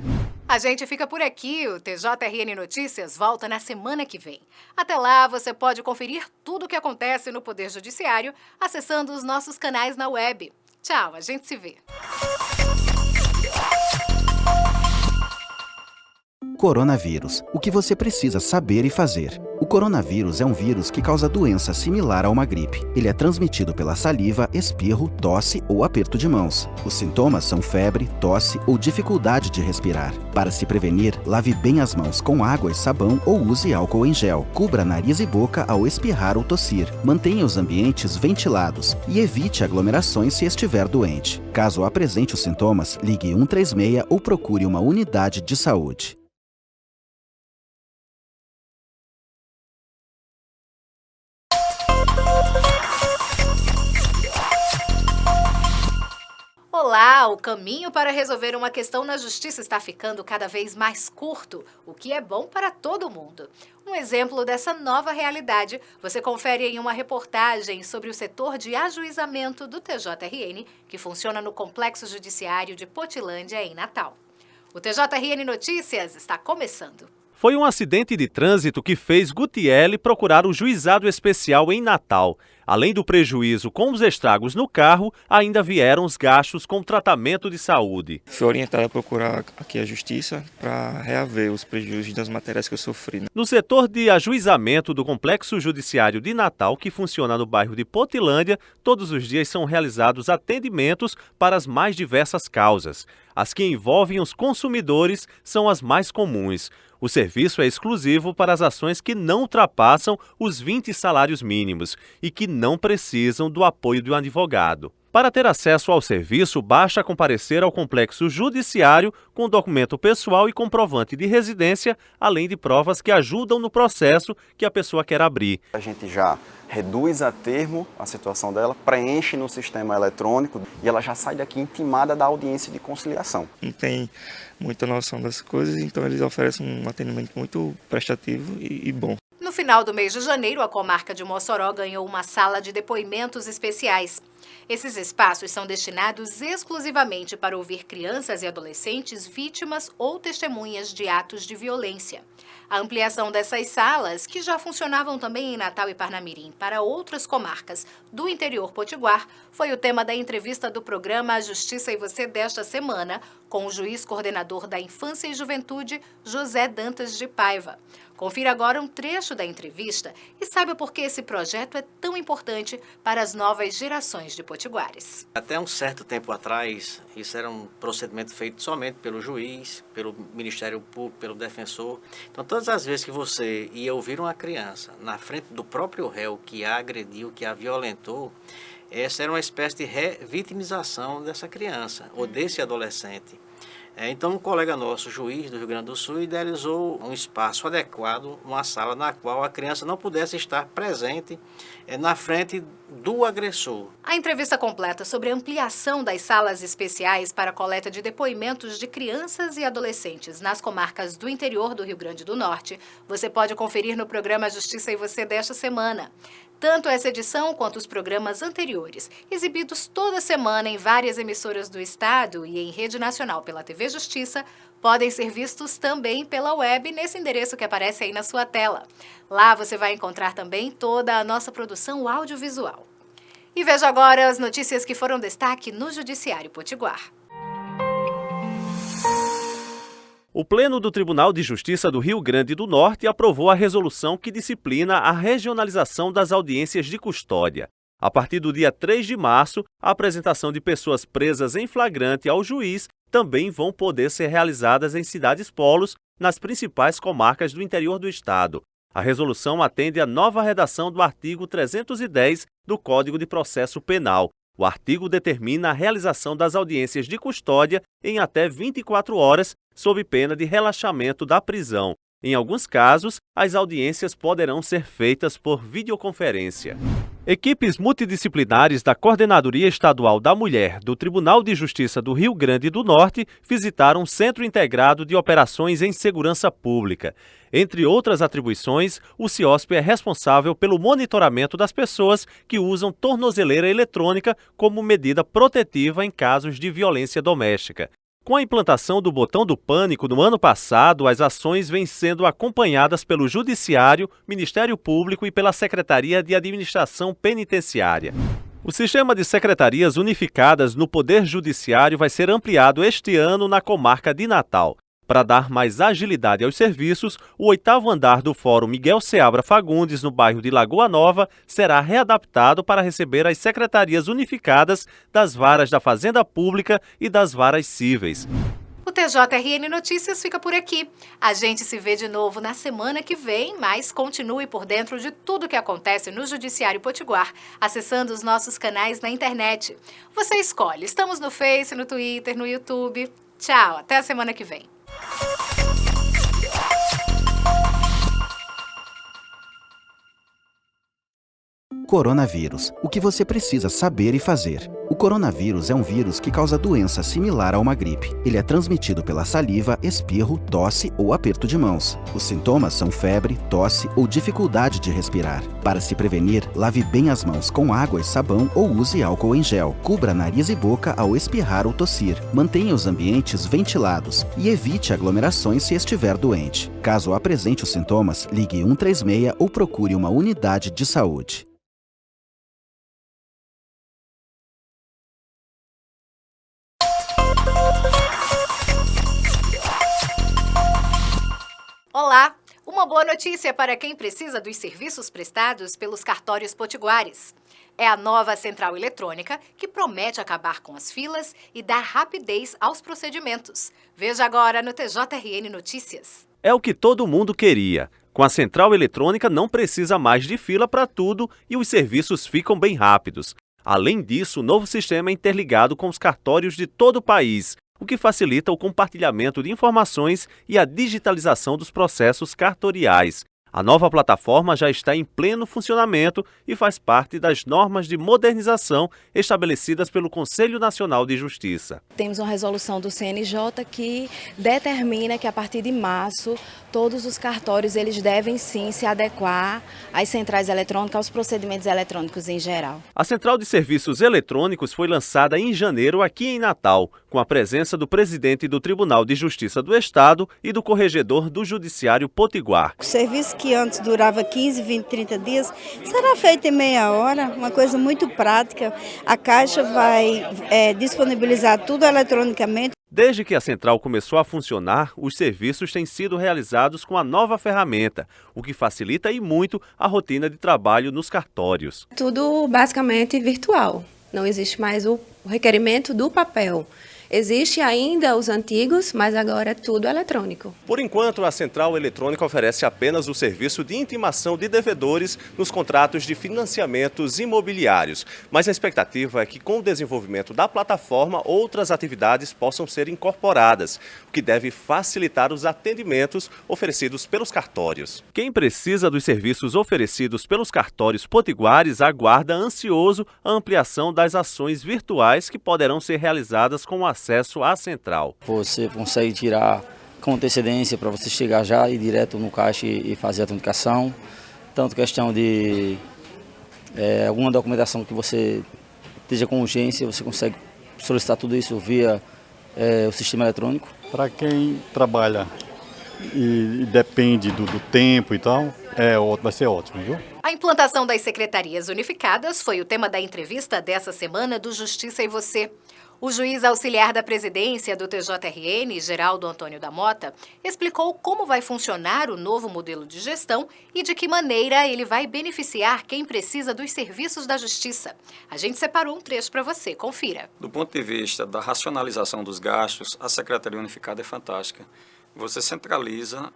A gente fica por aqui. O TJRN Notícias volta na semana que vem. Até lá, você pode conferir tudo o que acontece no Poder Judiciário acessando os nossos canais na web. Tchau, a gente se vê. Coronavírus. O que você precisa saber e fazer. O coronavírus é um vírus que causa doença similar a uma gripe. Ele é transmitido pela saliva, espirro, tosse ou aperto de mãos. Os sintomas são febre, tosse ou dificuldade de respirar. Para se prevenir, lave bem as mãos com água e sabão ou use álcool em gel. Cubra nariz e boca ao espirrar ou tossir. Mantenha os ambientes ventilados e evite aglomerações se estiver doente. Caso apresente os sintomas, ligue 136 ou procure uma unidade de saúde. Olá, o caminho para resolver uma questão na justiça está ficando cada vez mais curto, o que é bom para todo mundo. Um exemplo dessa nova realidade você confere em uma reportagem sobre o setor de ajuizamento do TJRN, que funciona no Complexo Judiciário de Potilândia, em Natal. O TJRN Notícias está começando. Foi um acidente de trânsito que fez Gutiele procurar o juizado especial em Natal. Além do prejuízo com os estragos no carro, ainda vieram os gastos com tratamento de saúde. Fui orientado a procurar aqui a justiça para reaver os prejuízos das matérias que eu sofri. No setor de ajuizamento do Complexo Judiciário de Natal, que funciona no bairro de Potilândia, todos os dias são realizados atendimentos para as mais diversas causas. As que envolvem os consumidores são as mais comuns. O serviço é exclusivo para as ações que não ultrapassam os 20 salários mínimos e que não precisam do apoio de um advogado. Para ter acesso ao serviço, basta comparecer ao complexo judiciário com documento pessoal e comprovante de residência, além de provas que ajudam no processo que a pessoa quer abrir. A gente já reduz a termo a situação dela, preenche no sistema eletrônico e ela já sai daqui intimada da audiência de conciliação. Não tem muita noção das coisas, então eles oferecem um atendimento muito prestativo e bom. No final do mês de janeiro, a comarca de Mossoró ganhou uma sala de depoimentos especiais. Esses espaços são destinados exclusivamente para ouvir crianças e adolescentes vítimas ou testemunhas de atos de violência. A ampliação dessas salas, que já funcionavam também em Natal e Parnamirim para outras comarcas do interior potiguar, foi o tema da entrevista do programa A Justiça e Você desta semana, com o juiz coordenador da Infância e Juventude, José Dantas de Paiva. Confira agora um trecho da entrevista e saiba por que esse projeto é tão importante para as novas gerações de potiguares. Até um certo tempo atrás, isso era um procedimento feito somente pelo juiz, pelo Ministério Público, pelo defensor. Então, todas as vezes que você ia ouvir uma criança na frente do próprio réu que a agrediu, que a violentou, essa era uma espécie de revitimização dessa criança ou desse adolescente. Então, um colega nosso, juiz do Rio Grande do Sul, idealizou um espaço adequado, uma sala na qual a criança não pudesse estar presente na frente do agressor. A entrevista completa sobre a ampliação das salas especiais para a coleta de depoimentos de crianças e adolescentes nas comarcas do interior do Rio Grande do Norte, você pode conferir no programa Justiça e Você desta semana. Tanto essa edição quanto os programas anteriores, exibidos toda semana em várias emissoras do estado e em rede nacional pela TV Justiça, podem ser vistos também pela web nesse endereço que aparece aí na sua tela. Lá você vai encontrar também toda a nossa produção audiovisual. E veja agora as notícias que foram destaque no Judiciário Potiguar. O Pleno do Tribunal de Justiça do Rio Grande do Norte aprovou a resolução que disciplina a regionalização das audiências de custódia. A partir do dia 3 de março, a apresentação de pessoas presas em flagrante ao juiz também vão poder ser realizadas em cidades-polos nas principais comarcas do interior do estado. A resolução atende à nova redação do artigo 310 do Código de Processo Penal. O artigo determina a realização das audiências de custódia em até 24 horas, sob pena de relaxamento da prisão. Em alguns casos, as audiências poderão ser feitas por videoconferência. Equipes multidisciplinares da Coordenadoria Estadual da Mulher do Tribunal de Justiça do Rio Grande do Norte visitaram o Centro Integrado de Operações em Segurança Pública. Entre outras atribuições, o CIOSP é responsável pelo monitoramento das pessoas que usam tornozeleira eletrônica como medida protetiva em casos de violência doméstica. Com a implantação do botão do pânico no ano passado, as ações vêm sendo acompanhadas pelo Judiciário, Ministério Público e pela Secretaria de Administração Penitenciária. O sistema de secretarias unificadas no Poder Judiciário vai ser ampliado este ano na comarca de Natal. Para dar mais agilidade aos serviços, o 8º andar do Fórum Miguel Seabra Fagundes, no bairro de Lagoa Nova, será readaptado para receber as secretarias unificadas das varas da Fazenda Pública e das varas cíveis. O TJRN Notícias fica por aqui. A gente se vê de novo na semana que vem, mas continue por dentro de tudo que acontece no Judiciário Potiguar, acessando os nossos canais na internet. Você escolhe. Estamos no Face, no Twitter, no YouTube. Tchau, até a semana que vem. Coronavírus. O que você precisa saber e fazer. O coronavírus é um vírus que causa doença similar a uma gripe. Ele é transmitido pela saliva, espirro, tosse ou aperto de mãos. Os sintomas são febre, tosse ou dificuldade de respirar. Para se prevenir, lave bem as mãos com água e sabão ou use álcool em gel. Cubra nariz e boca ao espirrar ou tossir. Mantenha os ambientes ventilados e evite aglomerações se estiver doente. Caso apresente os sintomas, ligue 136 ou procure uma unidade de saúde. Olá! Uma boa notícia para quem precisa dos serviços prestados pelos cartórios potiguares. É a nova central eletrônica que promete acabar com as filas e dar rapidez aos procedimentos. Veja agora no TJRN Notícias. É o que todo mundo queria. Com a central eletrônica não precisa mais de fila para tudo e os serviços ficam bem rápidos. Além disso, o novo sistema é interligado com os cartórios de todo o país, o que facilita o compartilhamento de informações e a digitalização dos processos cartoriais. A nova plataforma já está em pleno funcionamento e faz parte das normas de modernização estabelecidas pelo Conselho Nacional de Justiça. Temos uma resolução do CNJ que determina que a partir de março todos os cartórios eles devem sim se adequar às centrais eletrônicas, aos procedimentos eletrônicos em geral. A Central de Serviços Eletrônicos foi lançada em janeiro aqui em Natal, com a presença do presidente do Tribunal de Justiça do Estado e do corregedor do Judiciário Potiguar. O serviço que antes durava 15, 20, 30 dias, será feito em meia hora, uma coisa muito prática. A Caixa vai disponibilizar tudo eletronicamente. Desde que a central começou a funcionar, os serviços têm sido realizados com a nova ferramenta, o que facilita e muito a rotina de trabalho nos cartórios. Tudo basicamente virtual, não existe mais o requerimento do papel. Existe ainda os antigos, mas agora é tudo eletrônico. Por enquanto, a Central Eletrônica oferece apenas o serviço de intimação de devedores nos contratos de financiamentos imobiliários. Mas a expectativa é que, com o desenvolvimento da plataforma, outras atividades possam ser incorporadas, o que deve facilitar os atendimentos oferecidos pelos cartórios. Quem precisa dos serviços oferecidos pelos cartórios potiguares aguarda ansioso a ampliação das ações virtuais que poderão ser realizadas com o acesso à central. Você consegue tirar com antecedência para você chegar já e ir direto no caixa e fazer a autenticação. Tanto questão de alguma documentação que você esteja com urgência, você consegue solicitar tudo isso via o sistema eletrônico. Para quem trabalha e depende do tempo e tal, vai ser ótimo, viu? A implantação das secretarias unificadas foi o tema da entrevista dessa semana do Justiça e Você. O juiz auxiliar da presidência do TJRN, Geraldo Antônio da Mota, explicou como vai funcionar o novo modelo de gestão e de que maneira ele vai beneficiar quem precisa dos serviços da justiça. A gente separou um trecho para você, confira. Do ponto de vista da racionalização dos gastos, a Secretaria Unificada é fantástica. Você centraliza,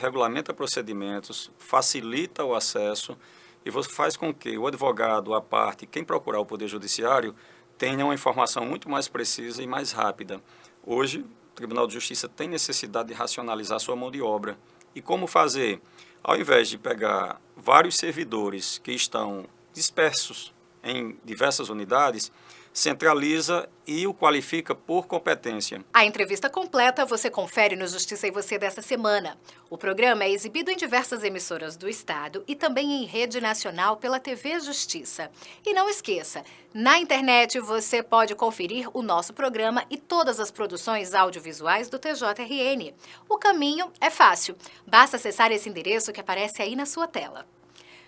regulamenta procedimentos, facilita o acesso e você faz com que o advogado, a parte, quem procurar o Poder Judiciário, tenha uma informação muito mais precisa e mais rápida. Hoje, o Tribunal de Justiça tem necessidade de racionalizar sua mão de obra. E como fazer? Ao invés de pegar vários servidores que estão dispersos em diversas unidades, centraliza e o qualifica por competência. A entrevista completa você confere no Justiça e Você dessa semana. O programa é exibido em diversas emissoras do Estado e também em rede nacional pela TV Justiça. E não esqueça, na internet você pode conferir o nosso programa e todas as produções audiovisuais do TJRN. O caminho é fácil, basta acessar esse endereço que aparece aí na sua tela.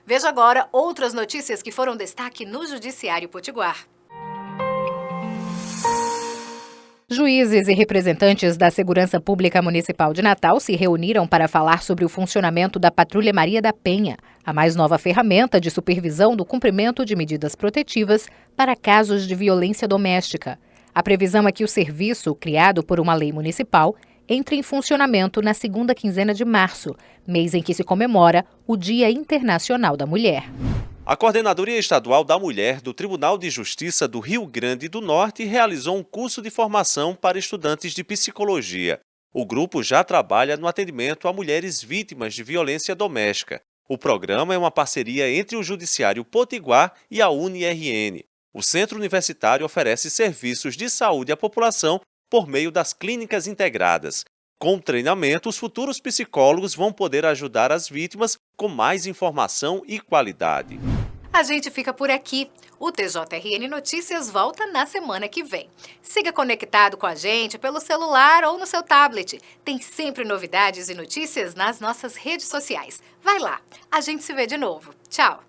Veja agora outras notícias que foram destaque no Judiciário Potiguar. Juízes e representantes da Segurança Pública Municipal de Natal se reuniram para falar sobre o funcionamento da Patrulha Maria da Penha, a mais nova ferramenta de supervisão do cumprimento de medidas protetivas para casos de violência doméstica. A previsão é que o serviço, criado por uma lei municipal, entre em funcionamento na segunda quinzena de março, mês em que se comemora o Dia Internacional da Mulher. A Coordenadoria Estadual da Mulher do Tribunal de Justiça do Rio Grande do Norte realizou um curso de formação para estudantes de psicologia. O grupo já trabalha no atendimento a mulheres vítimas de violência doméstica. O programa é uma parceria entre o Judiciário Potiguar e a UniRN. O Centro Universitário oferece serviços de saúde à população por meio das clínicas integradas. Com o treinamento, os futuros psicólogos vão poder ajudar as vítimas com mais informação e qualidade. A gente fica por aqui. O TJRN Notícias volta na semana que vem. Siga conectado com a gente pelo celular ou no seu tablet. Tem sempre novidades e notícias nas nossas redes sociais. Vai lá, a gente se vê de novo. Tchau!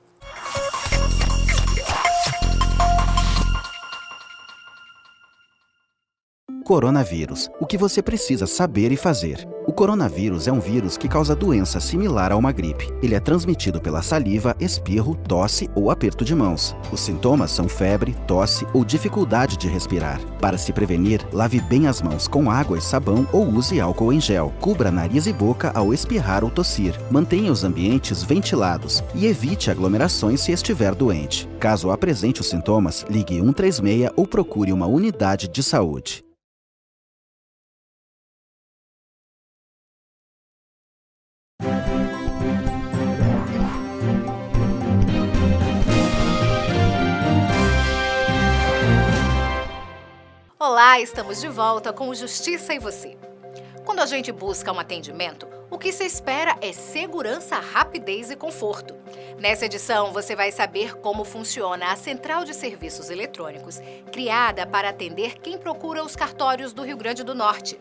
Coronavírus. O que você precisa saber e fazer. O coronavírus é um vírus que causa doença similar a uma gripe. Ele é transmitido pela saliva, espirro, tosse ou aperto de mãos. Os sintomas são febre, tosse ou dificuldade de respirar. Para se prevenir, lave bem as mãos com água e sabão ou use álcool em gel. Cubra nariz e boca ao espirrar ou tossir. Mantenha os ambientes ventilados e evite aglomerações se estiver doente. Caso apresente os sintomas, ligue 136 ou procure uma unidade de saúde. Olá, estamos de volta com o Justiça e Você. Quando a gente busca um atendimento, o que se espera é segurança, rapidez e conforto. Nessa edição, você vai saber como funciona a Central de Serviços Eletrônicos, criada para atender quem procura os cartórios do Rio Grande do Norte.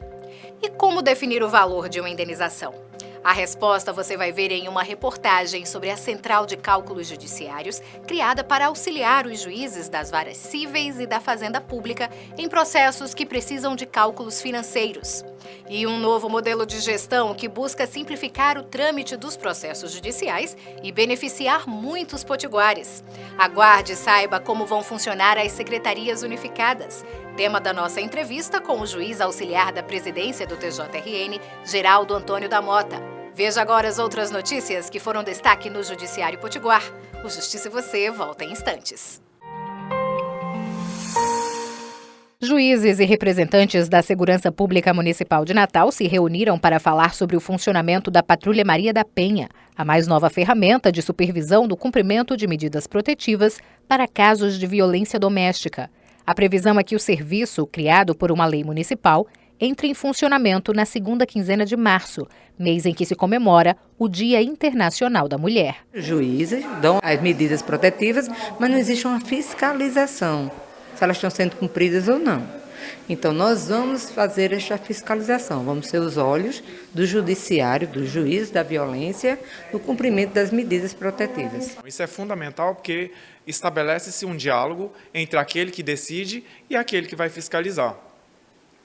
E como definir o valor de uma indenização? A resposta você vai ver em uma reportagem sobre a Central de Cálculos Judiciários, criada para auxiliar os juízes das varas cíveis e da Fazenda Pública em processos que precisam de cálculos financeiros. E um novo modelo de gestão que busca simplificar o trâmite dos processos judiciais e beneficiar muitos potiguares. Aguarde e saiba como vão funcionar as secretarias unificadas. Tema da nossa entrevista com o juiz auxiliar da presidência do TJRN, Geraldo Antônio da Mota. Veja agora as outras notícias que foram destaque no Judiciário Potiguar. O Justiça e Você volta em instantes. Juízes e representantes da Segurança Pública Municipal de Natal se reuniram para falar sobre o funcionamento da Patrulha Maria da Penha, a mais nova ferramenta de supervisão do cumprimento de medidas protetivas para casos de violência doméstica. A previsão é que o serviço, criado por uma lei municipal, entre em funcionamento na segunda quinzena de março, mês em que se comemora o Dia Internacional da Mulher. Os juízes dão as medidas protetivas, mas não existe uma fiscalização, se elas estão sendo cumpridas ou não. Então, nós vamos fazer esta fiscalização, vamos ser os olhos do judiciário, do juiz da violência, no cumprimento das medidas protetivas. Isso é fundamental porque estabelece-se um diálogo entre aquele que decide e aquele que vai fiscalizar,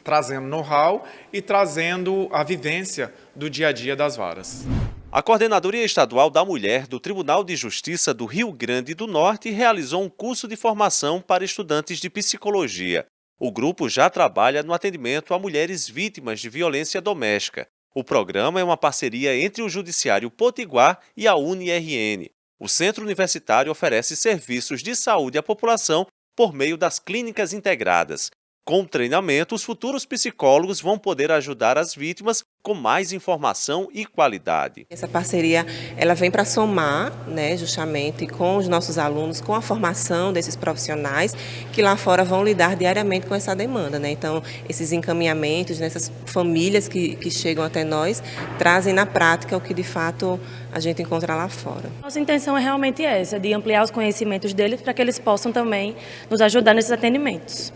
trazendo know-how e trazendo a vivência do dia a dia das varas. A Coordenadoria Estadual da Mulher do Tribunal de Justiça do Rio Grande do Norte realizou um curso de formação para estudantes de psicologia. O grupo já trabalha no atendimento a mulheres vítimas de violência doméstica. O programa é uma parceria entre o Judiciário Potiguar e a UniRN. O Centro Universitário oferece serviços de saúde à população por meio das clínicas integradas. Com o treinamento, os futuros psicólogos vão poder ajudar as vítimas com mais informação e qualidade. Essa parceria ela vem para somar, justamente com os nossos alunos, com a formação desses profissionais que lá fora vão lidar diariamente com essa demanda. Então, esses encaminhamentos, essas famílias que chegam até nós, trazem na prática o que de fato a gente encontra lá fora. Nossa intenção é realmente essa, de ampliar os conhecimentos deles para que eles possam também nos ajudar nesses atendimentos.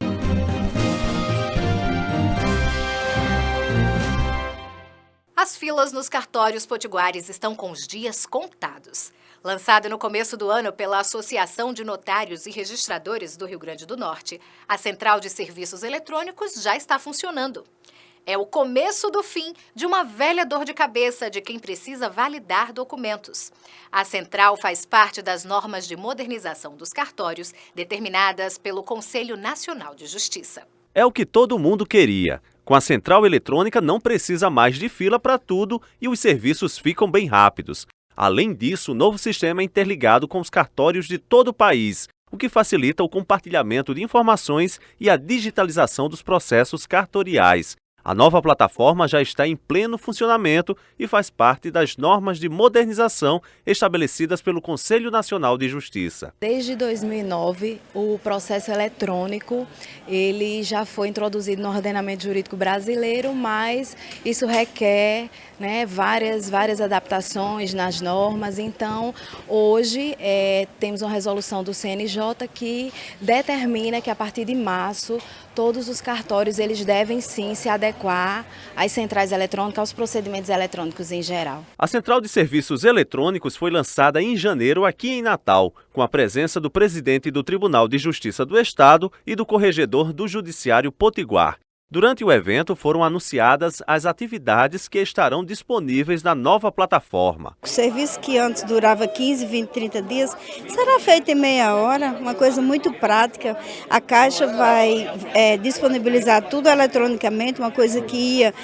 As filas nos cartórios potiguares estão com os dias contados. Lançada no começo do ano pela Associação de Notários e Registradores do Rio Grande do Norte, a Central de Serviços Eletrônicos já está funcionando. É o começo do fim de uma velha dor de cabeça de quem precisa validar documentos. A central faz parte das normas de modernização dos cartórios determinadas pelo Conselho Nacional de Justiça. É o que todo mundo queria. Com a central eletrônica não precisa mais de fila para tudo e os serviços ficam bem rápidos. Além disso, o novo sistema é interligado com os cartórios de todo o país, o que facilita o compartilhamento de informações e a digitalização dos processos cartoriais. A nova plataforma já está em pleno funcionamento e faz parte das normas de modernização estabelecidas pelo Conselho Nacional de Justiça. Desde 2009, o processo eletrônico ele já foi introduzido no ordenamento jurídico brasileiro, mas isso requer várias adaptações nas normas. Então, hoje temos uma resolução do CNJ que determina que a partir de março todos os cartórios eles devem sim se adequar às centrais eletrônicas, aos procedimentos eletrônicos em geral. A Central de Serviços Eletrônicos foi lançada em janeiro aqui em Natal, com a presença do presidente do Tribunal de Justiça do Estado e do corregedor do Judiciário Potiguar. Durante o evento foram anunciadas as atividades que estarão disponíveis na nova plataforma. O serviço que antes durava 15, 20, 30 dias será feito em meia hora, uma coisa muito prática. A Caixa vai disponibilizar tudo eletronicamente, uma coisa que ia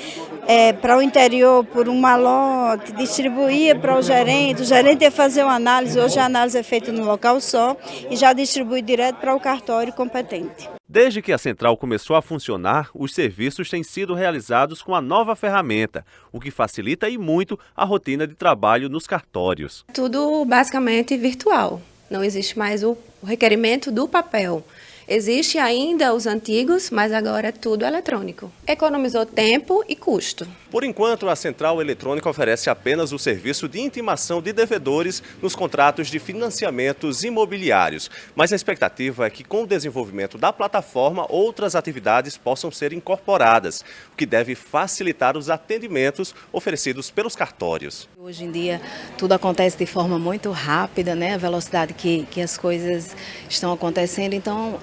para o interior por um malote, distribuía para o gerente ia fazer uma análise, hoje a análise é feita no local só e já distribui direto para o cartório competente. Desde que a central começou a funcionar, os serviços têm sido realizados com a nova ferramenta, o que facilita e muito a rotina de trabalho nos cartórios. Tudo basicamente virtual, não existe mais o requerimento do papel. Existe ainda os antigos, mas agora é tudo eletrônico. Economizou tempo e custo. Por enquanto, a Central Eletrônica oferece apenas o serviço de intimação de devedores nos contratos de financiamentos imobiliários. Mas a expectativa é que, com o desenvolvimento da plataforma, outras atividades possam ser incorporadas, o que deve facilitar os atendimentos oferecidos pelos cartórios. Hoje em dia, tudo acontece de forma muito rápida, a velocidade que as coisas estão acontecendo. Então,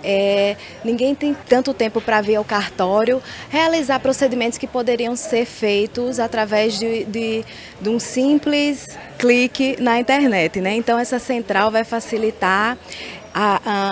ninguém tem tanto tempo para vir ao cartório, realizar procedimentos que poderiam ser feitos através de um simples clique na internet. Então, essa central vai facilitar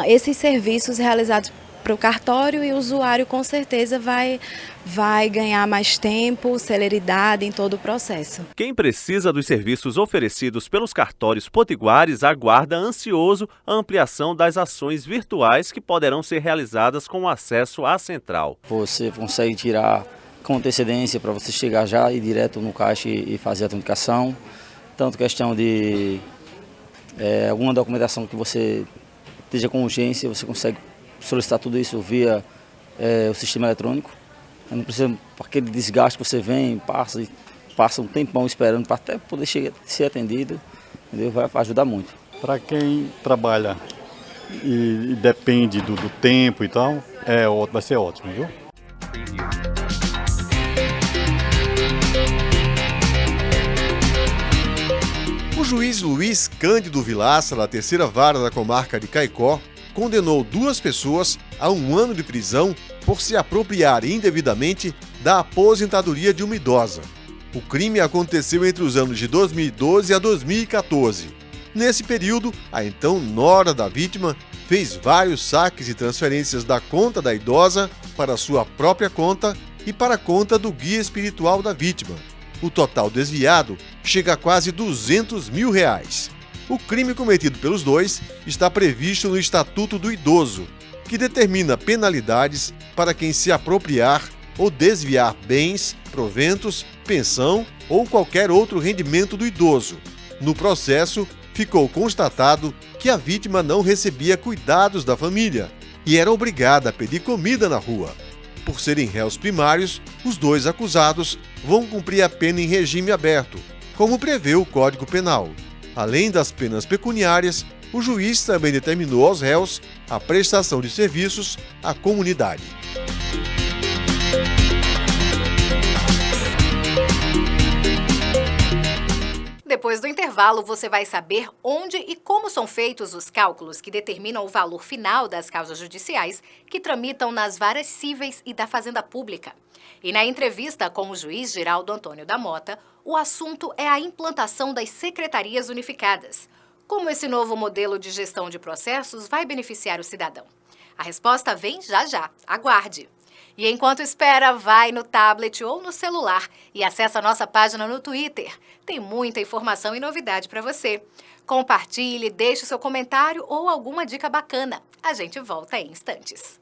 esses serviços realizados para o cartório e o usuário com certeza vai ganhar mais tempo, celeridade em todo o processo. Quem precisa dos serviços oferecidos pelos cartórios potiguares aguarda ansioso a ampliação das ações virtuais que poderão ser realizadas com acesso à central. Você consegue tirar com antecedência para você chegar já e ir direto no caixa e fazer a autenticação, tanto questão de alguma documentação que você esteja com urgência, você consegue solicitar tudo isso via o sistema eletrônico. Não precisa aquele desgaste que você vem, passa um tempão esperando para até poder ser atendido, entendeu? Vai ajudar muito. Para quem trabalha e depende do tempo e tal, vai ser ótimo, viu? O juiz Luiz Cândido Vilaça, da terceira vara da comarca de Caicó, condenou 2 pessoas a 1 ano de prisão por se apropriar indevidamente da aposentadoria de uma idosa. O crime aconteceu entre os anos de 2012 a 2014. Nesse período, a então nora da vítima fez vários saques e transferências da conta da idosa para sua própria conta e para a conta do guia espiritual da vítima. O total desviado chega a quase R$200 mil. O crime cometido pelos 2 está previsto no Estatuto do Idoso, que determina penalidades para quem se apropriar ou desviar bens, proventos, pensão ou qualquer outro rendimento do idoso. No processo, ficou constatado que a vítima não recebia cuidados da família e era obrigada a pedir comida na rua. Por serem réus primários, os 2 acusados vão cumprir a pena em regime aberto, como prevê o Código Penal. Além das penas pecuniárias, o juiz também determinou aos réus a prestação de serviços à comunidade. Depois do intervalo, você vai saber onde e como são feitos os cálculos que determinam o valor final das causas judiciais que tramitam nas varas cíveis e da Fazenda Pública. E na entrevista com o juiz Geraldo Antônio da Mota, o assunto é a implantação das secretarias unificadas. Como esse novo modelo de gestão de processos vai beneficiar o cidadão? A resposta vem já já. Aguarde! E enquanto espera, vai no tablet ou no celular e acessa a nossa página no Twitter. Tem muita informação e novidade para você. Compartilhe, deixe o seu comentário ou alguma dica bacana. A gente volta em instantes.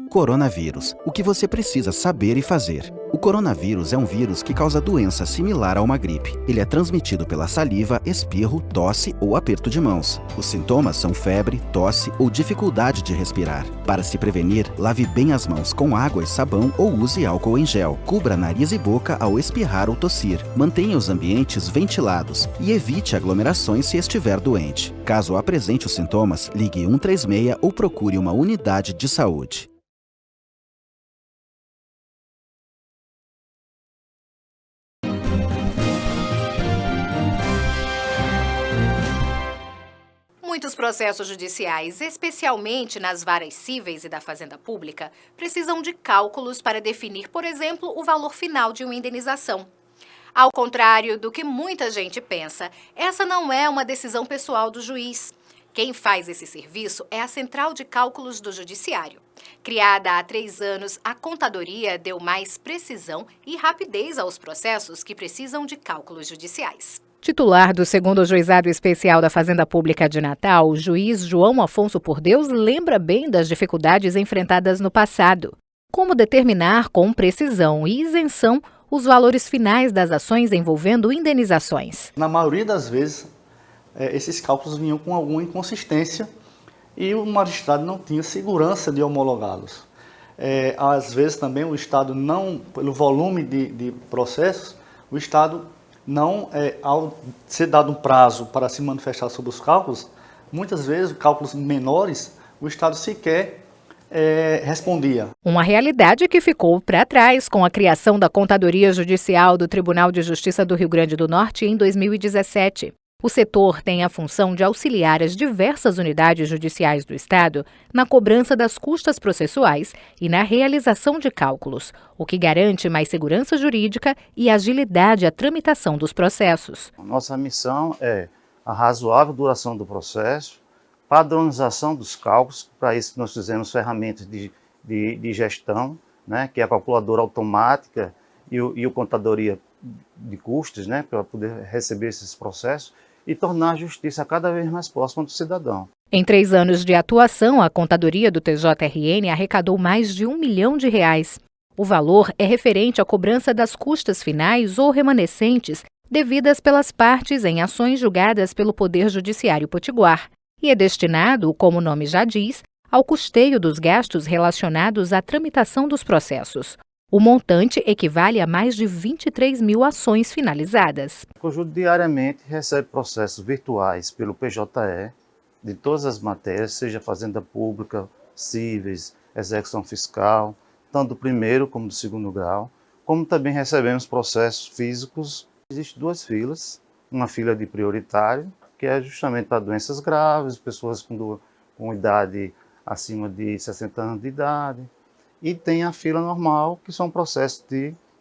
Coronavírus. O que você precisa saber e fazer. O coronavírus é um vírus que causa doença similar a uma gripe. Ele é transmitido pela saliva, espirro, tosse ou aperto de mãos. Os sintomas são febre, tosse ou dificuldade de respirar. Para se prevenir, lave bem as mãos com água e sabão ou use álcool em gel. Cubra nariz e boca ao espirrar ou tossir. Mantenha os ambientes ventilados e evite aglomerações se estiver doente. Caso apresente os sintomas, ligue 136 ou procure uma unidade de saúde. Muitos processos judiciais, especialmente nas varas cíveis e da Fazenda Pública, precisam de cálculos para definir, por exemplo, o valor final de uma indenização. Ao contrário do que muita gente pensa, essa não é uma decisão pessoal do juiz. Quem faz esse serviço é a Central de Cálculos do Judiciário. Criada há 3 anos, a contadoria deu mais precisão e rapidez aos processos que precisam de cálculos judiciais. Titular do 2º Juizado Especial da Fazenda Pública de Natal, o juiz João Afonso Por Deus lembra bem das dificuldades enfrentadas no passado. Como determinar com precisão e isenção os valores finais das ações envolvendo indenizações. Na maioria das vezes, esses cálculos vinham com alguma inconsistência e o magistrado não tinha segurança de homologá-los. Às vezes também o Estado não, pelo volume de processos, o Estado não, ao ser dado um prazo para se manifestar sobre os cálculos, muitas vezes, cálculos menores, o Estado sequer respondia. Uma realidade que ficou para trás com a criação da Contadoria Judicial do Tribunal de Justiça do Rio Grande do Norte em 2017. O setor tem a função de auxiliar as diversas unidades judiciais do Estado na cobrança das custas processuais e na realização de cálculos, o que garante mais segurança jurídica e agilidade à tramitação dos processos. Nossa missão é a razoável duração do processo, padronização dos cálculos. Para isso nós fizemos ferramentas de gestão, né, que é a calculadora automática e o contadoria de custos, né, para poder receber esses processos e tornar a justiça cada vez mais próxima do cidadão. Em 3 anos de atuação, a contadoria do TJRN arrecadou mais de R$1 milhão. O valor é referente à cobrança das custas finais ou remanescentes devidas pelas partes em ações julgadas pelo Poder Judiciário Potiguar e é destinado, como o nome já diz, ao custeio dos gastos relacionados à tramitação dos processos. O montante equivale a mais de 23 mil ações finalizadas. O Cojudo diariamente recebe processos virtuais pelo PJE de todas as matérias, seja fazenda pública, cíveis, execução fiscal, tanto do primeiro como do segundo grau, como também recebemos processos físicos. Existem 2 filas, uma fila de prioritário, que é justamente para doenças graves, pessoas com idade acima de 60 anos de idade, e tem a fila normal, que são processos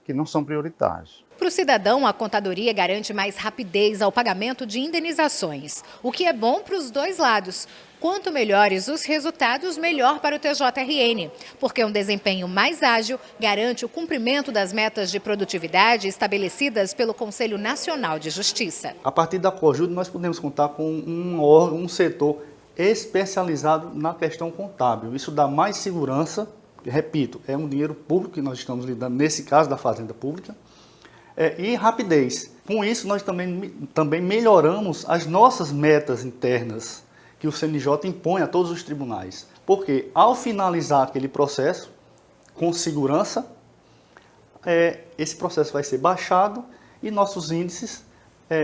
que não são prioritários. Para o cidadão, a contadoria garante mais rapidez ao pagamento de indenizações, o que é bom para os 2 lados. Quanto melhores os resultados, melhor para o TJRN, porque um desempenho mais ágil garante o cumprimento das metas de produtividade estabelecidas pelo Conselho Nacional de Justiça. A partir da Cojudo, nós podemos contar com um órgão, um setor especializado na questão contábil. Isso dá mais segurança, repito, é um dinheiro público que nós estamos lidando, nesse caso da Fazenda Pública, e rapidez. Com isso, nós também melhoramos as nossas metas internas que o CNJ impõe a todos os tribunais. Porque ao finalizar aquele processo, com segurança, esse processo vai ser baixado e nossos índices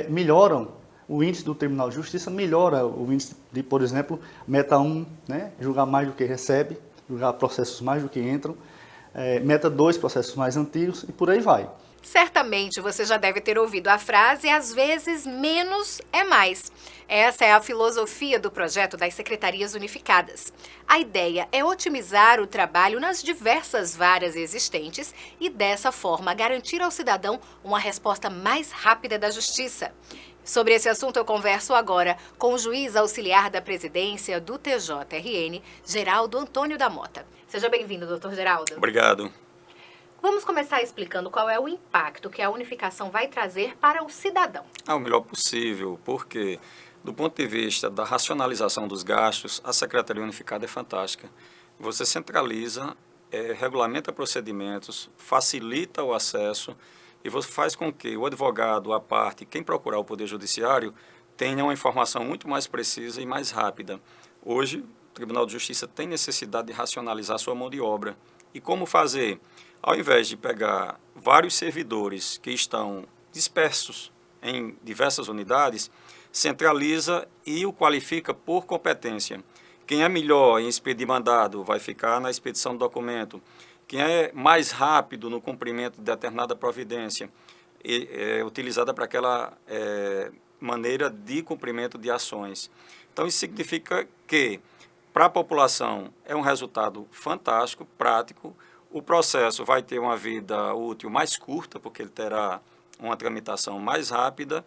melhoram. O índice do Tribunal de Justiça melhora o índice de, por exemplo, meta 1, né, julgar mais do que recebe, julgar processos mais do que entram, meta 2, processos mais antigos e por aí vai. Certamente você já deve ter ouvido a frase às vezes menos é mais. Essa é a filosofia do projeto das Secretarias Unificadas. A ideia é otimizar o trabalho nas diversas varas existentes e dessa forma garantir ao cidadão uma resposta mais rápida da justiça. Sobre esse assunto eu converso agora com o juiz auxiliar da presidência do TJRN, Geraldo Antônio da Mota. Seja bem-vindo, doutor Geraldo. Obrigado. Vamos começar explicando qual é o impacto que a unificação vai trazer para o cidadão. O melhor possível, porque do ponto de vista da racionalização dos gastos, a Secretaria Unificada é fantástica. Você centraliza, regulamenta procedimentos, facilita o acesso e você faz com que o advogado, a parte, quem procurar o Poder Judiciário, tenha uma informação muito mais precisa e mais rápida. Hoje, o Tribunal de Justiça tem necessidade de racionalizar sua mão de obra. E como fazer? Ao invés de pegar vários servidores que estão dispersos em diversas unidades, centraliza e o qualifica por competência. Quem é melhor em expedir mandado vai ficar na expedição do documento. Quem é mais rápido no cumprimento de determinada providência é utilizada para aquela maneira de cumprimento de ações. Então, isso significa que, para a população, é um resultado fantástico, prático. O processo vai ter uma vida útil mais curta, porque ele terá uma tramitação mais rápida,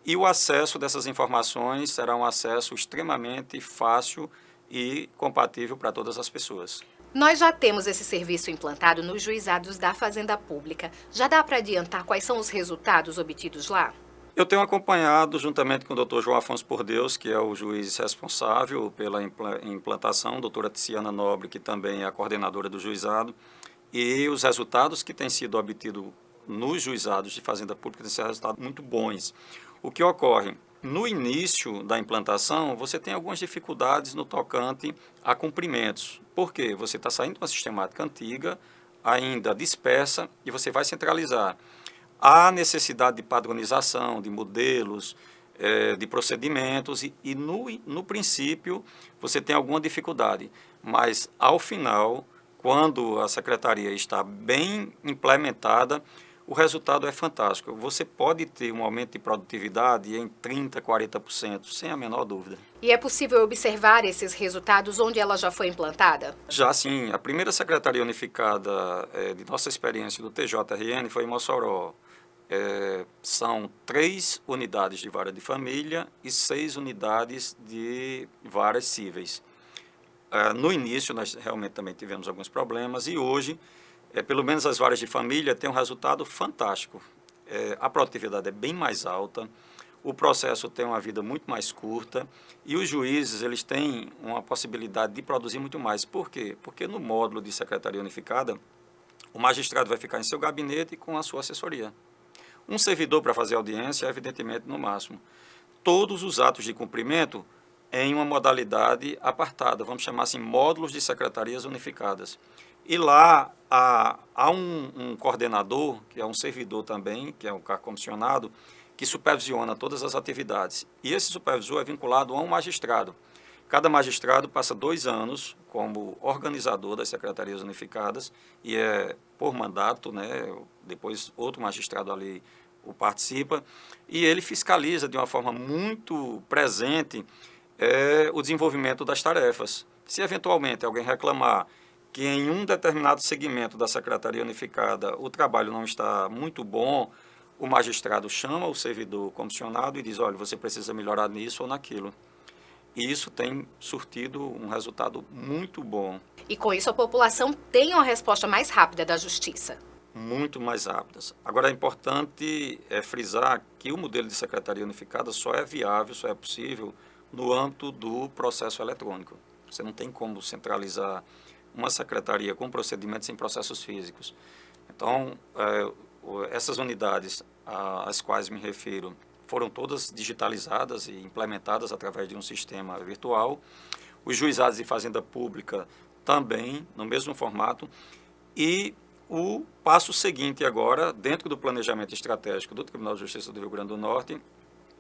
e o acesso dessas informações será um acesso extremamente fácil e compatível para todas as pessoas. Nós já temos esse serviço implantado nos juizados da Fazenda Pública. Já dá para adiantar quais são os resultados obtidos lá? Eu tenho acompanhado, juntamente com o Dr. João Afonso Por Deus, que é o juiz responsável pela implantação, a doutora Tiziana Nobre, que também é a coordenadora do juizado, e os resultados que têm sido obtidos nos juizados de Fazenda Pública têm sido resultados muito bons. O que ocorre? No início da implantação, você tem algumas dificuldades no tocante a cumprimentos. Por quê? Você está saindo de uma sistemática antiga, ainda dispersa, e você vai centralizar. Há necessidade de padronização, de modelos, de procedimentos, e no princípio você tem alguma dificuldade. Mas, ao final, quando a secretaria está bem implementada, o resultado é fantástico. Você pode ter um aumento de produtividade em 30%, 40%, sem a menor dúvida. E é possível observar esses resultados onde ela já foi implantada? Já sim. A primeira secretaria unificada de nossa experiência do TJRN foi em Mossoró. são 3 unidades de vara de família e 6 unidades de varas cíveis. No início, nós realmente também tivemos alguns problemas e hoje, pelo menos as varas de família têm um resultado fantástico. A produtividade é bem mais alta, o processo tem uma vida muito mais curta e os juízes eles têm uma possibilidade de produzir muito mais. Por quê? Porque no módulo de secretaria unificada, o magistrado vai ficar em seu gabinete com a sua assessoria. Um servidor para fazer audiência, evidentemente, no máximo. Todos os atos de cumprimento em uma modalidade apartada, vamos chamar assim, módulos de secretarias unificadas. E lá há um coordenador, que é um servidor também, que é um cargo comissionado, que supervisiona todas as atividades. E esse supervisor é vinculado a um magistrado. Cada magistrado passa 2 anos como organizador das secretarias unificadas e é por mandato, né? Depois outro magistrado ali o participa e ele fiscaliza de uma forma muito presente o desenvolvimento das tarefas. Se eventualmente alguém reclamar que em um determinado segmento da secretaria unificada o trabalho não está muito bom, o magistrado chama o servidor comissionado e diz, olha, você precisa melhorar nisso ou naquilo. E isso tem surtido um resultado muito bom. E com isso a população tem uma resposta mais rápida da justiça. Muito mais rápidas. Agora é importante frisar que o modelo de secretaria unificada só é viável, só é possível no âmbito do processo eletrônico. Você não tem como centralizar uma secretaria com procedimentos em processos físicos. Então, essas unidades às quais me refiro foram todas digitalizadas e implementadas através de um sistema virtual. Os juizados de fazenda pública também, no mesmo formato. E o passo seguinte agora, dentro do planejamento estratégico do Tribunal de Justiça do Rio Grande do Norte,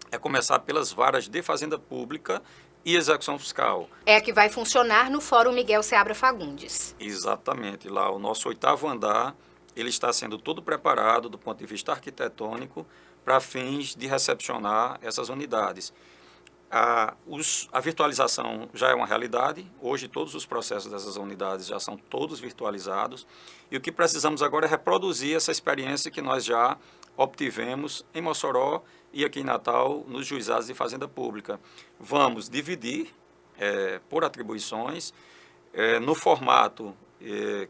é começar pelas varas de fazenda pública e execução fiscal. É a que vai funcionar no Fórum Miguel Seabra Fagundes. Exatamente. Lá, o nosso 8º andar, ele está sendo todo preparado do ponto de vista arquitetônico para fins de recepcionar essas unidades. A virtualização já é uma realidade. Hoje, todos os processos dessas unidades já são todos virtualizados. E o que precisamos agora é reproduzir essa experiência que nós já obtivemos em Mossoró e aqui em Natal, nos juizados de fazenda pública. Vamos dividir por atribuições, no formato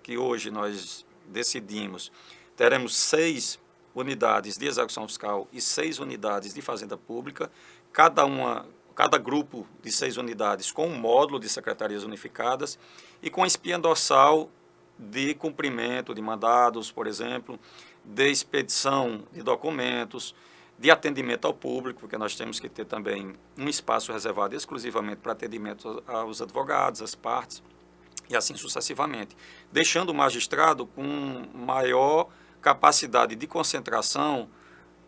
que hoje nós decidimos, teremos 6 unidades de execução fiscal e 6 unidades de fazenda pública, cada grupo de 6 unidades com um módulo de secretarias unificadas e com espinha dorsal de cumprimento de mandados, por exemplo, de expedição de documentos, de atendimento ao público, porque nós temos que ter também um espaço reservado exclusivamente para atendimento aos advogados, às partes, e assim sucessivamente, deixando o magistrado com maior capacidade de concentração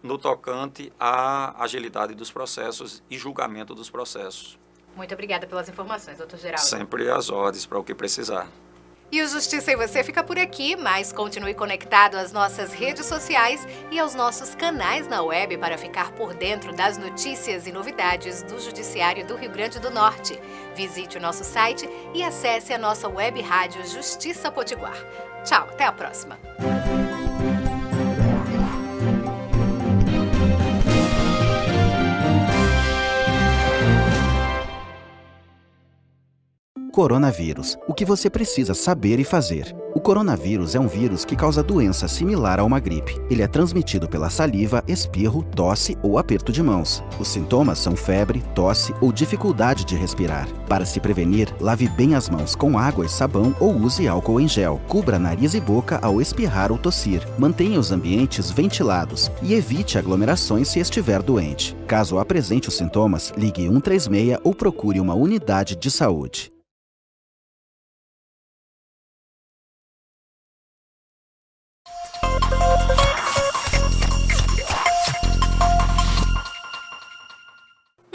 no tocante à agilidade dos processos e julgamento dos processos. Muito obrigada pelas informações, doutor Geraldo. Sempre às ordens para o que precisar. E o Justiça e Você fica por aqui, mas continue conectado às nossas redes sociais e aos nossos canais na web para ficar por dentro das notícias e novidades do Judiciário do Rio Grande do Norte. Visite o nosso site e acesse a nossa web rádio Justiça Potiguar. Tchau, até a próxima. Coronavírus. O que você precisa saber e fazer. O coronavírus é um vírus que causa doença similar a uma gripe. Ele é transmitido pela saliva, espirro, tosse ou aperto de mãos. Os sintomas são febre, tosse ou dificuldade de respirar. Para se prevenir, lave bem as mãos com água e sabão ou use álcool em gel. Cubra nariz e boca ao espirrar ou tossir. Mantenha os ambientes ventilados e evite aglomerações se estiver doente. Caso apresente os sintomas, ligue 136 ou procure uma unidade de saúde.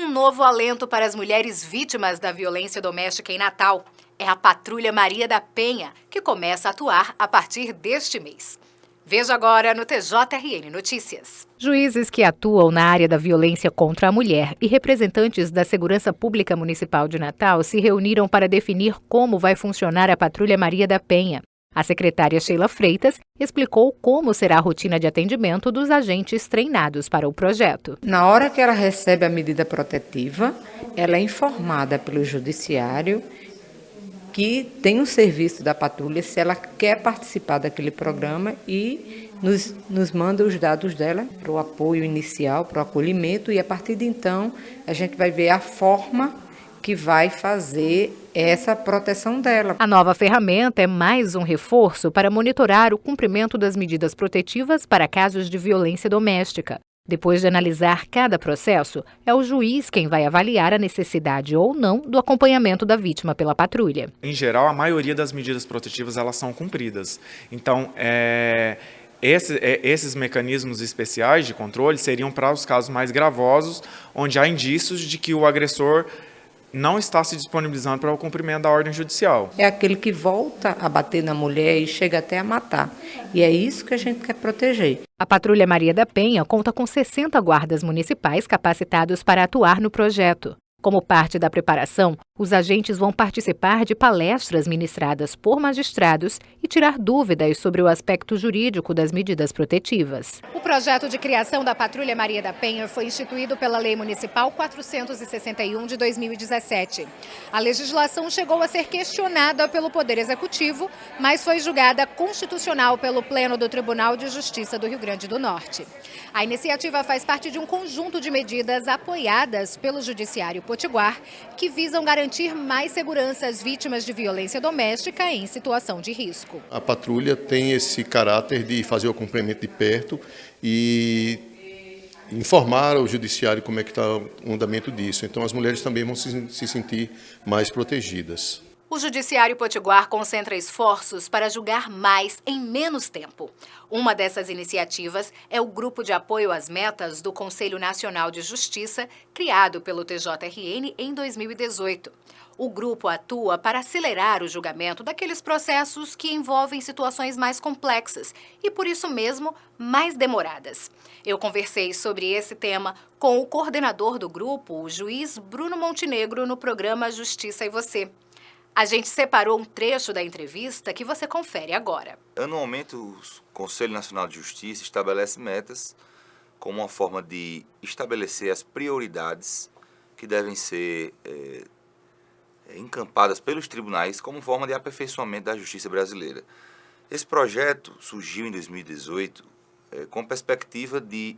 Um novo alento para as mulheres vítimas da violência doméstica em Natal é a Patrulha Maria da Penha, que começa a atuar a partir deste mês. Veja agora no TJRN Notícias. Juízes que atuam na área da violência contra a mulher e representantes da Segurança Pública Municipal de Natal se reuniram para definir como vai funcionar a Patrulha Maria da Penha. A secretária Sheila Freitas explicou como será a rotina de atendimento dos agentes treinados para o projeto. Na hora que ela recebe a medida protetiva, ela é informada pelo judiciário que tem um serviço da patrulha se ela quer participar daquele programa e nos manda os dados dela para o apoio inicial, para o acolhimento, e a partir de então a gente vai ver a forma que vai fazer essa proteção dela. A nova ferramenta é mais um reforço para monitorar o cumprimento das medidas protetivas para casos de violência doméstica. Depois de analisar cada processo, é o juiz quem vai avaliar a necessidade ou não do acompanhamento da vítima pela patrulha. Em geral, a maioria das medidas protetivas elas são cumpridas. Então, esses mecanismos especiais de controle seriam para os casos mais gravosos, onde há indícios de que o agressor não está se disponibilizando para o cumprimento da ordem judicial. É aquele que volta a bater na mulher e chega até a matar. E é isso que a gente quer proteger. A Patrulha Maria da Penha conta com 60 guardas municipais capacitados para atuar no projeto. Como parte da preparação, os agentes vão participar de palestras ministradas por magistrados e tirar dúvidas sobre o aspecto jurídico das medidas protetivas. O projeto de criação da Patrulha Maria da Penha foi instituído pela Lei Municipal 461 de 2017. A legislação chegou a ser questionada pelo Poder Executivo, mas foi julgada constitucional pelo Pleno do Tribunal de Justiça do Rio Grande do Norte. A iniciativa faz parte de um conjunto de medidas apoiadas pelo Judiciário Potiguar, que visam garantir mais segurança às vítimas de violência doméstica em situação de risco. A patrulha tem esse caráter de fazer o acompanhamento de perto e informar ao judiciário como é que está o andamento disso. Então as mulheres também vão se sentir mais protegidas. O Judiciário Potiguar concentra esforços para julgar mais em menos tempo. Uma dessas iniciativas é o Grupo de Apoio às Metas do Conselho Nacional de Justiça, criado pelo TJRN em 2018. O grupo atua para acelerar o julgamento daqueles processos que envolvem situações mais complexas e, por isso mesmo, mais demoradas. Eu conversei sobre esse tema com o coordenador do grupo, o juiz Bruno Montenegro, no programa Justiça e Você. A gente separou um trecho da entrevista que você confere agora. Anualmente, o Conselho Nacional de Justiça estabelece metas como uma forma de estabelecer as prioridades que devem ser encampadas pelos tribunais como forma de aperfeiçoamento da justiça brasileira. Esse projeto surgiu em 2018 com perspectiva de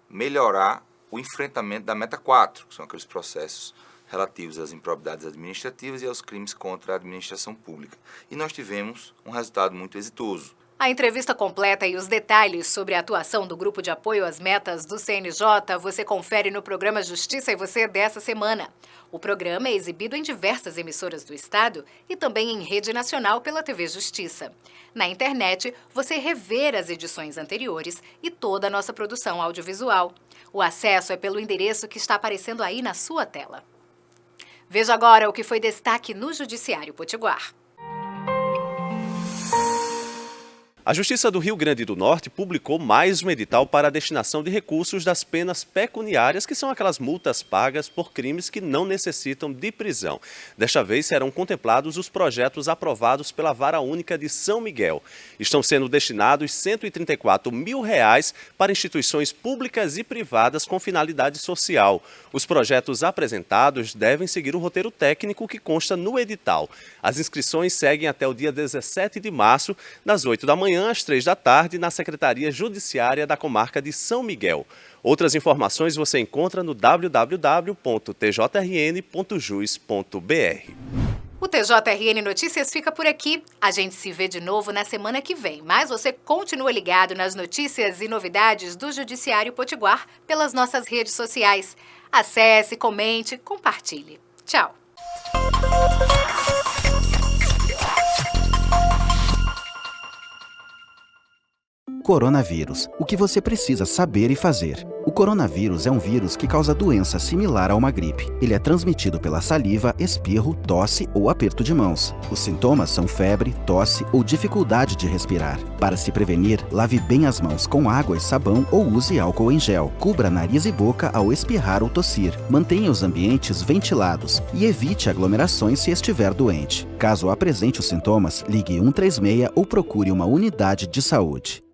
melhorar o enfrentamento da Meta 4, que são aqueles processos relativos às improbidades administrativas e aos crimes contra a administração pública. E nós tivemos um resultado muito exitoso. A entrevista completa e os detalhes sobre a atuação do Grupo de Apoio às Metas do CNJ você confere no programa Justiça e Você dessa semana. O programa é exibido em diversas emissoras do Estado e também em rede nacional pela TV Justiça. Na internet, você revê as edições anteriores e toda a nossa produção audiovisual. O acesso é pelo endereço que está aparecendo aí na sua tela. Veja agora o que foi destaque no Judiciário Potiguar. A Justiça do Rio Grande do Norte publicou mais um edital para a destinação de recursos das penas pecuniárias, que são aquelas multas pagas por crimes que não necessitam de prisão. Desta vez serão contemplados os projetos aprovados pela Vara Única de São Miguel. Estão sendo destinados R$ 134 mil para instituições públicas e privadas com finalidade social. Os projetos apresentados devem seguir o roteiro técnico que consta no edital. As inscrições seguem até o dia 17 de março, das 8 da manhã às 3 da tarde, na Secretaria Judiciária da Comarca de São Miguel. Outras informações você encontra no www.tjrn.jus.br. O TJRN Notícias fica por aqui. A gente se vê de novo na semana que vem, mas você continua ligado nas notícias e novidades do Judiciário Potiguar pelas nossas redes sociais. Acesse, comente, compartilhe. Tchau! Coronavírus. O que você precisa saber e fazer. O coronavírus é um vírus que causa doença similar a uma gripe. Ele é transmitido pela saliva, espirro, tosse ou aperto de mãos. Os sintomas são febre, tosse ou dificuldade de respirar. Para se prevenir, lave bem as mãos com água e sabão ou use álcool em gel. Cubra nariz e boca ao espirrar ou tossir. Mantenha os ambientes ventilados e evite aglomerações se estiver doente. Caso apresente os sintomas, ligue 136 ou procure uma unidade de saúde.